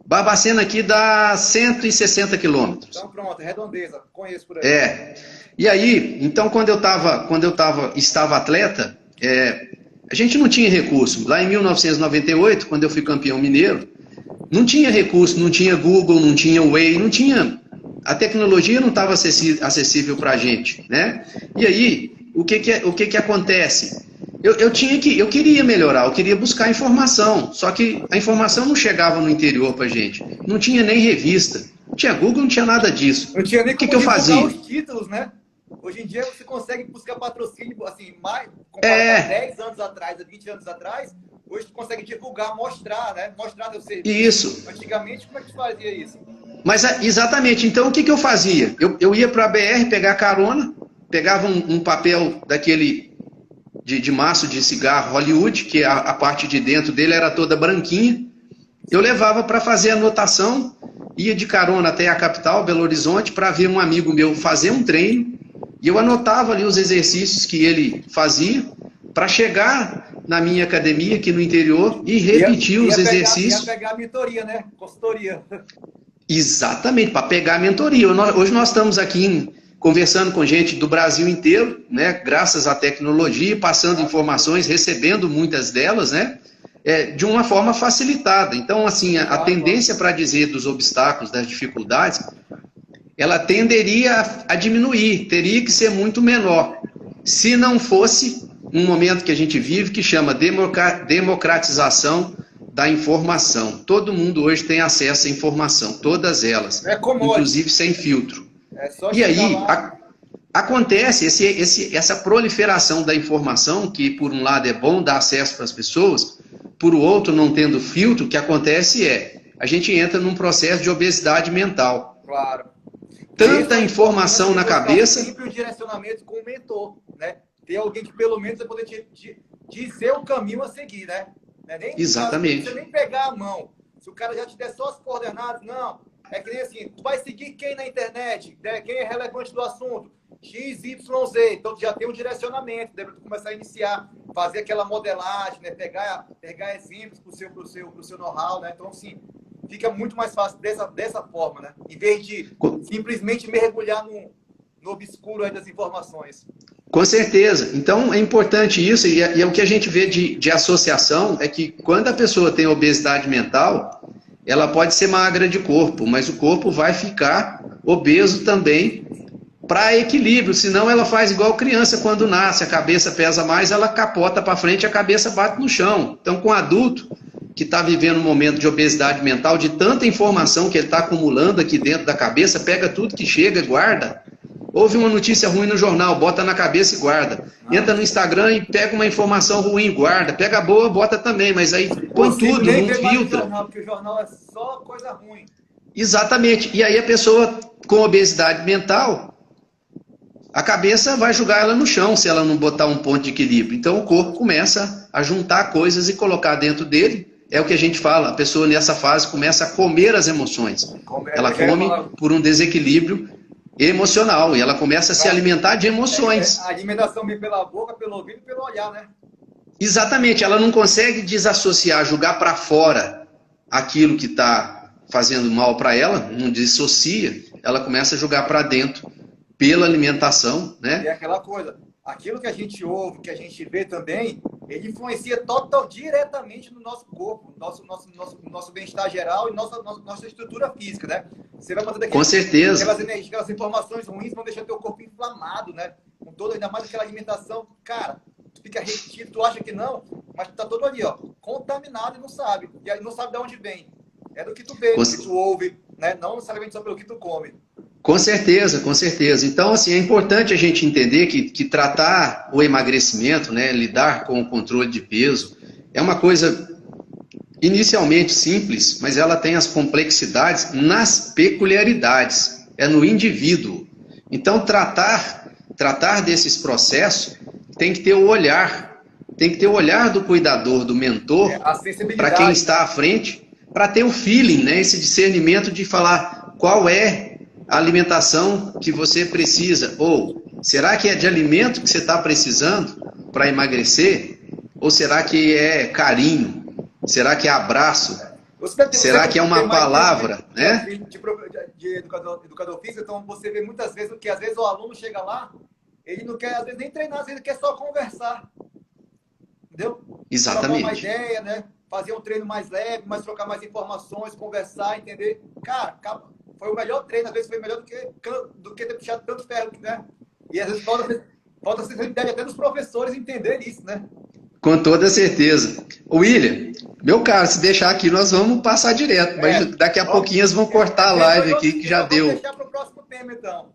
Barbacena aqui dá 160 quilômetros. Então pronto, Redondeza, conheço por aí. E aí, então quando eu estava atleta, a gente não tinha recurso. Lá em 1998, quando eu fui campeão mineiro, não tinha recurso, não tinha Google, não tinha Way, não tinha... A tecnologia não estava acessível para a gente, né? E aí, o que acontece? Eu queria melhorar, eu queria buscar informação, só que a informação não chegava no interior para a gente. Não tinha nem revista, não tinha Google, não tinha nada disso. Não tinha nem o que eu fazia? Os títulos, né? Hoje em dia você consegue buscar patrocínio, assim, mais, comparado a 10 anos atrás, a 20 anos atrás, hoje você consegue divulgar, mostrar, né? Mostrar seu serviço. Isso. Antigamente, como é que você fazia isso? Mas, exatamente, então o que eu fazia? Eu ia para a BR pegar carona, pegava um papel daquele de maço de cigarro Hollywood, que a parte de dentro dele era toda branquinha, eu levava para fazer anotação, ia de carona até a capital, Belo Horizonte, para ver um amigo meu fazer um treino, e eu anotava ali os exercícios que ele fazia, para chegar na minha academia aqui no interior e repetir os exercícios. Ia pegar a mentoria, né? Consultoria. Exatamente, para pegar a mentoria. Hoje nós estamos aqui conversando com gente do Brasil inteiro, né? Graças à tecnologia, passando informações, recebendo muitas delas, né? De uma forma facilitada. Então, assim, a tendência para dizer dos obstáculos, das dificuldades, ela tenderia a diminuir, teria que ser muito menor. Se não fosse um momento que a gente vive que chama democratização da informação. Todo mundo hoje tem acesso à informação, todas elas, inclusive sem filtro. É só E chegar aí, lá. acontece essa proliferação da informação, que por um lado é bom dar acesso para as pessoas, por outro, não tendo filtro, o que acontece a gente entra num processo de obesidade mental. Claro. Tanta informação na cabeça. Sempre um direcionamento com o mentor, né? Ter alguém que pelo menos vai poder te dizer o caminho a seguir, né? Não é nem, Exatamente. Você nem pegar a mão. Se o cara já te der só as coordenadas, não. É que nem assim, tu vai seguir quem na internet, né? Quem é relevante do assunto. X, Y, Z. Então, tu já tem um direcionamento, deve começar a iniciar, fazer aquela modelagem, né? Pegar exemplos pro seu know-how, né? Então, assim, fica muito mais fácil dessa forma, né? Em vez de simplesmente mergulhar no obscuro aí das informações. Com certeza. Então, é importante isso, e é o que a gente vê de associação, é que quando a pessoa tem obesidade mental, ela pode ser magra de corpo, mas o corpo vai ficar obeso também para equilíbrio, senão ela faz igual criança quando nasce, a cabeça pesa mais, ela capota para frente, a cabeça bate no chão. Então, com o adulto que está vivendo um momento de obesidade mental, de tanta informação que ele está acumulando aqui dentro da cabeça, pega tudo que chega e guarda. Ouve uma notícia ruim no jornal, bota na cabeça e guarda. Entra no Instagram e pega uma informação ruim, guarda. Pega a boa, bota também, mas aí põe tudo, não filtra. Jornal, porque o jornal é só coisa ruim. Exatamente. E aí a pessoa com obesidade mental, a cabeça vai jogar ela no chão se ela não botar um ponto de equilíbrio. Então o corpo começa a juntar coisas e colocar dentro dele. É o que a gente fala, a pessoa nessa fase começa a comer as emoções. Ela come por um desequilíbrio emocional e ela começa a se alimentar de emoções. A alimentação vem pela boca, pelo ouvido e pelo olhar, né? Exatamente, ela não consegue desassociar, jogar para fora aquilo que está fazendo mal para ela, não dissocia, ela começa a jogar para dentro pela alimentação, né? E é aquela coisa, aquilo que a gente ouve, que a gente vê também, ele influencia diretamente no nosso corpo, nosso bem-estar geral e nossa estrutura física, né? Você vai mandando com certeza. Aquelas informações ruins vão deixar teu corpo inflamado, né? Com toda, ainda mais aquela alimentação, cara, tu fica retido, tu acha que não, mas tu tá todo ali, ó, contaminado e não sabe. E aí não sabe de onde vem. É do que tu vê, do que tu ouve, né? Não necessariamente só pelo que tu come. Com certeza, com certeza. Então, assim, é importante a gente entender que tratar o emagrecimento, né, lidar com o controle de peso, é uma coisa inicialmente simples, mas ela tem as complexidades nas peculiaridades, é no indivíduo. Então, tratar desses processos tem que ter o olhar, do cuidador, do mentor, para quem está à frente, para ter o feeling, né, esse discernimento de falar qual é a alimentação que você precisa, ou será que é de alimento que você está precisando para emagrecer, ou será que é carinho, será que é abraço, será que é uma palavra, né? De educador físico, então você vê muitas vezes que às vezes o aluno chega lá, ele não quer às vezes nem treinar, às vezes ele quer só conversar, entendeu? Exatamente. Trocar uma ideia, né? Fazer um treino mais leve, mas trocar mais informações, conversar, entender, cara, foi o melhor treino, às vezes foi melhor do que ter puxado tanto ferro, né? E às vezes falta a sensibilidade até dos professores entenderem isso, né? Com toda certeza. William, meu caro, se deixar aqui, nós vamos passar direto, mas daqui a pouquinho eles vão cortar a live aqui, que já deu. Vamos deixar para o próximo tema, então.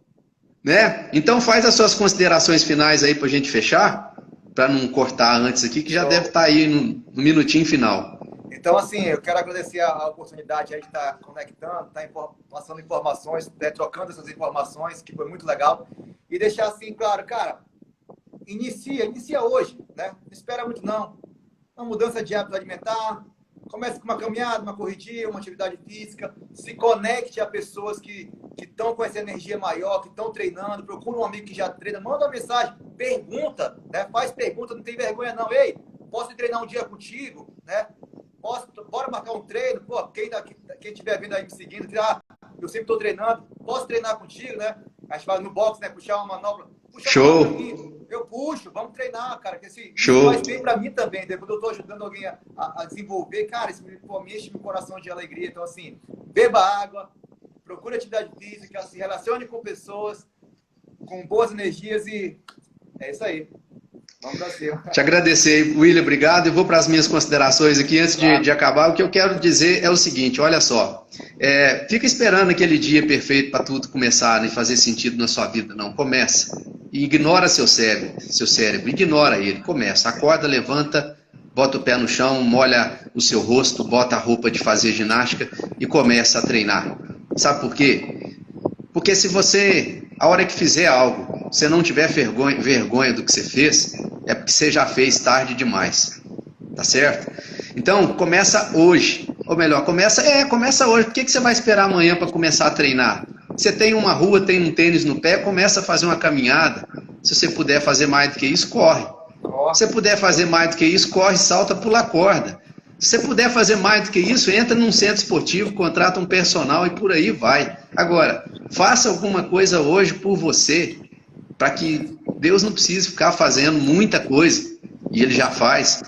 Né? Então faz as suas considerações finais aí para a gente fechar, para não cortar antes aqui, que já deve estar aí no minutinho final. Então, assim, eu quero agradecer a oportunidade aí de estar conectando, passando informações, né, trocando essas informações, que foi muito legal. E deixar assim, claro, cara, inicia hoje, né? Não espera muito, não. Uma mudança de hábito alimentar, comece com uma caminhada, uma corridinha, uma atividade física, se conecte a pessoas que estão com essa energia maior, que estão treinando, procura um amigo que já treina, manda uma mensagem, pergunta, né? Faz pergunta, não tem vergonha não. Ei, posso treinar um dia contigo, né? Bora marcar um treino, pô, quem estiver vindo aí me seguindo, eu sempre estou treinando, posso treinar contigo, né? A gente vai no box, né? Puxar uma manobra. Show! Eu puxo, vamos treinar, cara, que isso faz bem para mim também, né? Quando eu estou ajudando alguém a desenvolver, cara, isso me enche meu coração de alegria. Então, assim, beba água, procure atividade física, se relacione com pessoas com boas energias e é isso aí. Vamos pra cima. Te agradecer, William, obrigado. E vou para as minhas considerações aqui antes de acabar. O que eu quero dizer é o seguinte, olha só. Fica esperando aquele dia perfeito para tudo começar e fazer sentido na sua vida. Não, começa. E ignora seu cérebro, ignora ele. Começa, acorda, levanta, bota o pé no chão, molha o seu rosto, bota a roupa de fazer ginástica e começa a treinar. Sabe por quê? Porque se você, a hora que fizer algo, você não tiver vergonha do que você fez, é porque você já fez tarde demais. Tá certo? Então, começa hoje. Ou melhor, começa hoje. Por que você vai esperar amanhã para começar a treinar? Você tem uma rua, tem um tênis no pé, começa a fazer uma caminhada. Se você puder fazer mais do que isso, corre. Se você puder fazer mais do que isso, corre, salta, pula a corda. Se você puder fazer mais do que isso, entra num centro esportivo, contrata um personal e por aí vai. Agora, faça alguma coisa hoje por você, para que Deus não precise ficar fazendo muita coisa, e Ele já faz,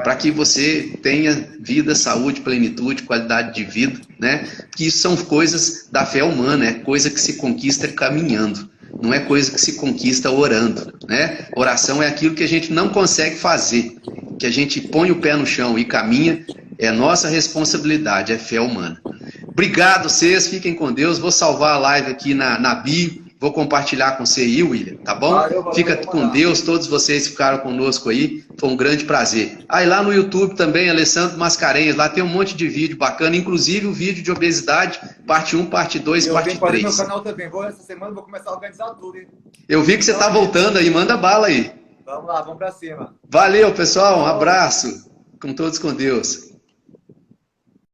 para que você tenha vida, saúde, plenitude, qualidade de vida, né? Que isso são coisas da fé humana, é coisa que se conquista caminhando, não é coisa que se conquista orando, né? Oração é aquilo que a gente não consegue fazer, que a gente põe o pé no chão e caminha, é nossa responsabilidade, é fé humana. Obrigado, vocês, fiquem com Deus, vou salvar a live aqui na bio, vou compartilhar com você aí, William, tá bom? Valeu, Fica com Deus, todos vocês que ficaram conosco aí, foi um grande prazer. E lá no YouTube também, Alessandro Mascarenhas, lá tem um monte de vídeo bacana, inclusive o vídeo de obesidade, parte 1, parte 2, parte 3. Eu tenho meu canal também, essa semana vou começar a organizar tudo, hein? Eu vi que você tá voltando aí, manda bala aí. Vamos lá, vamos pra cima. Valeu, pessoal, um abraço, com todos com Deus.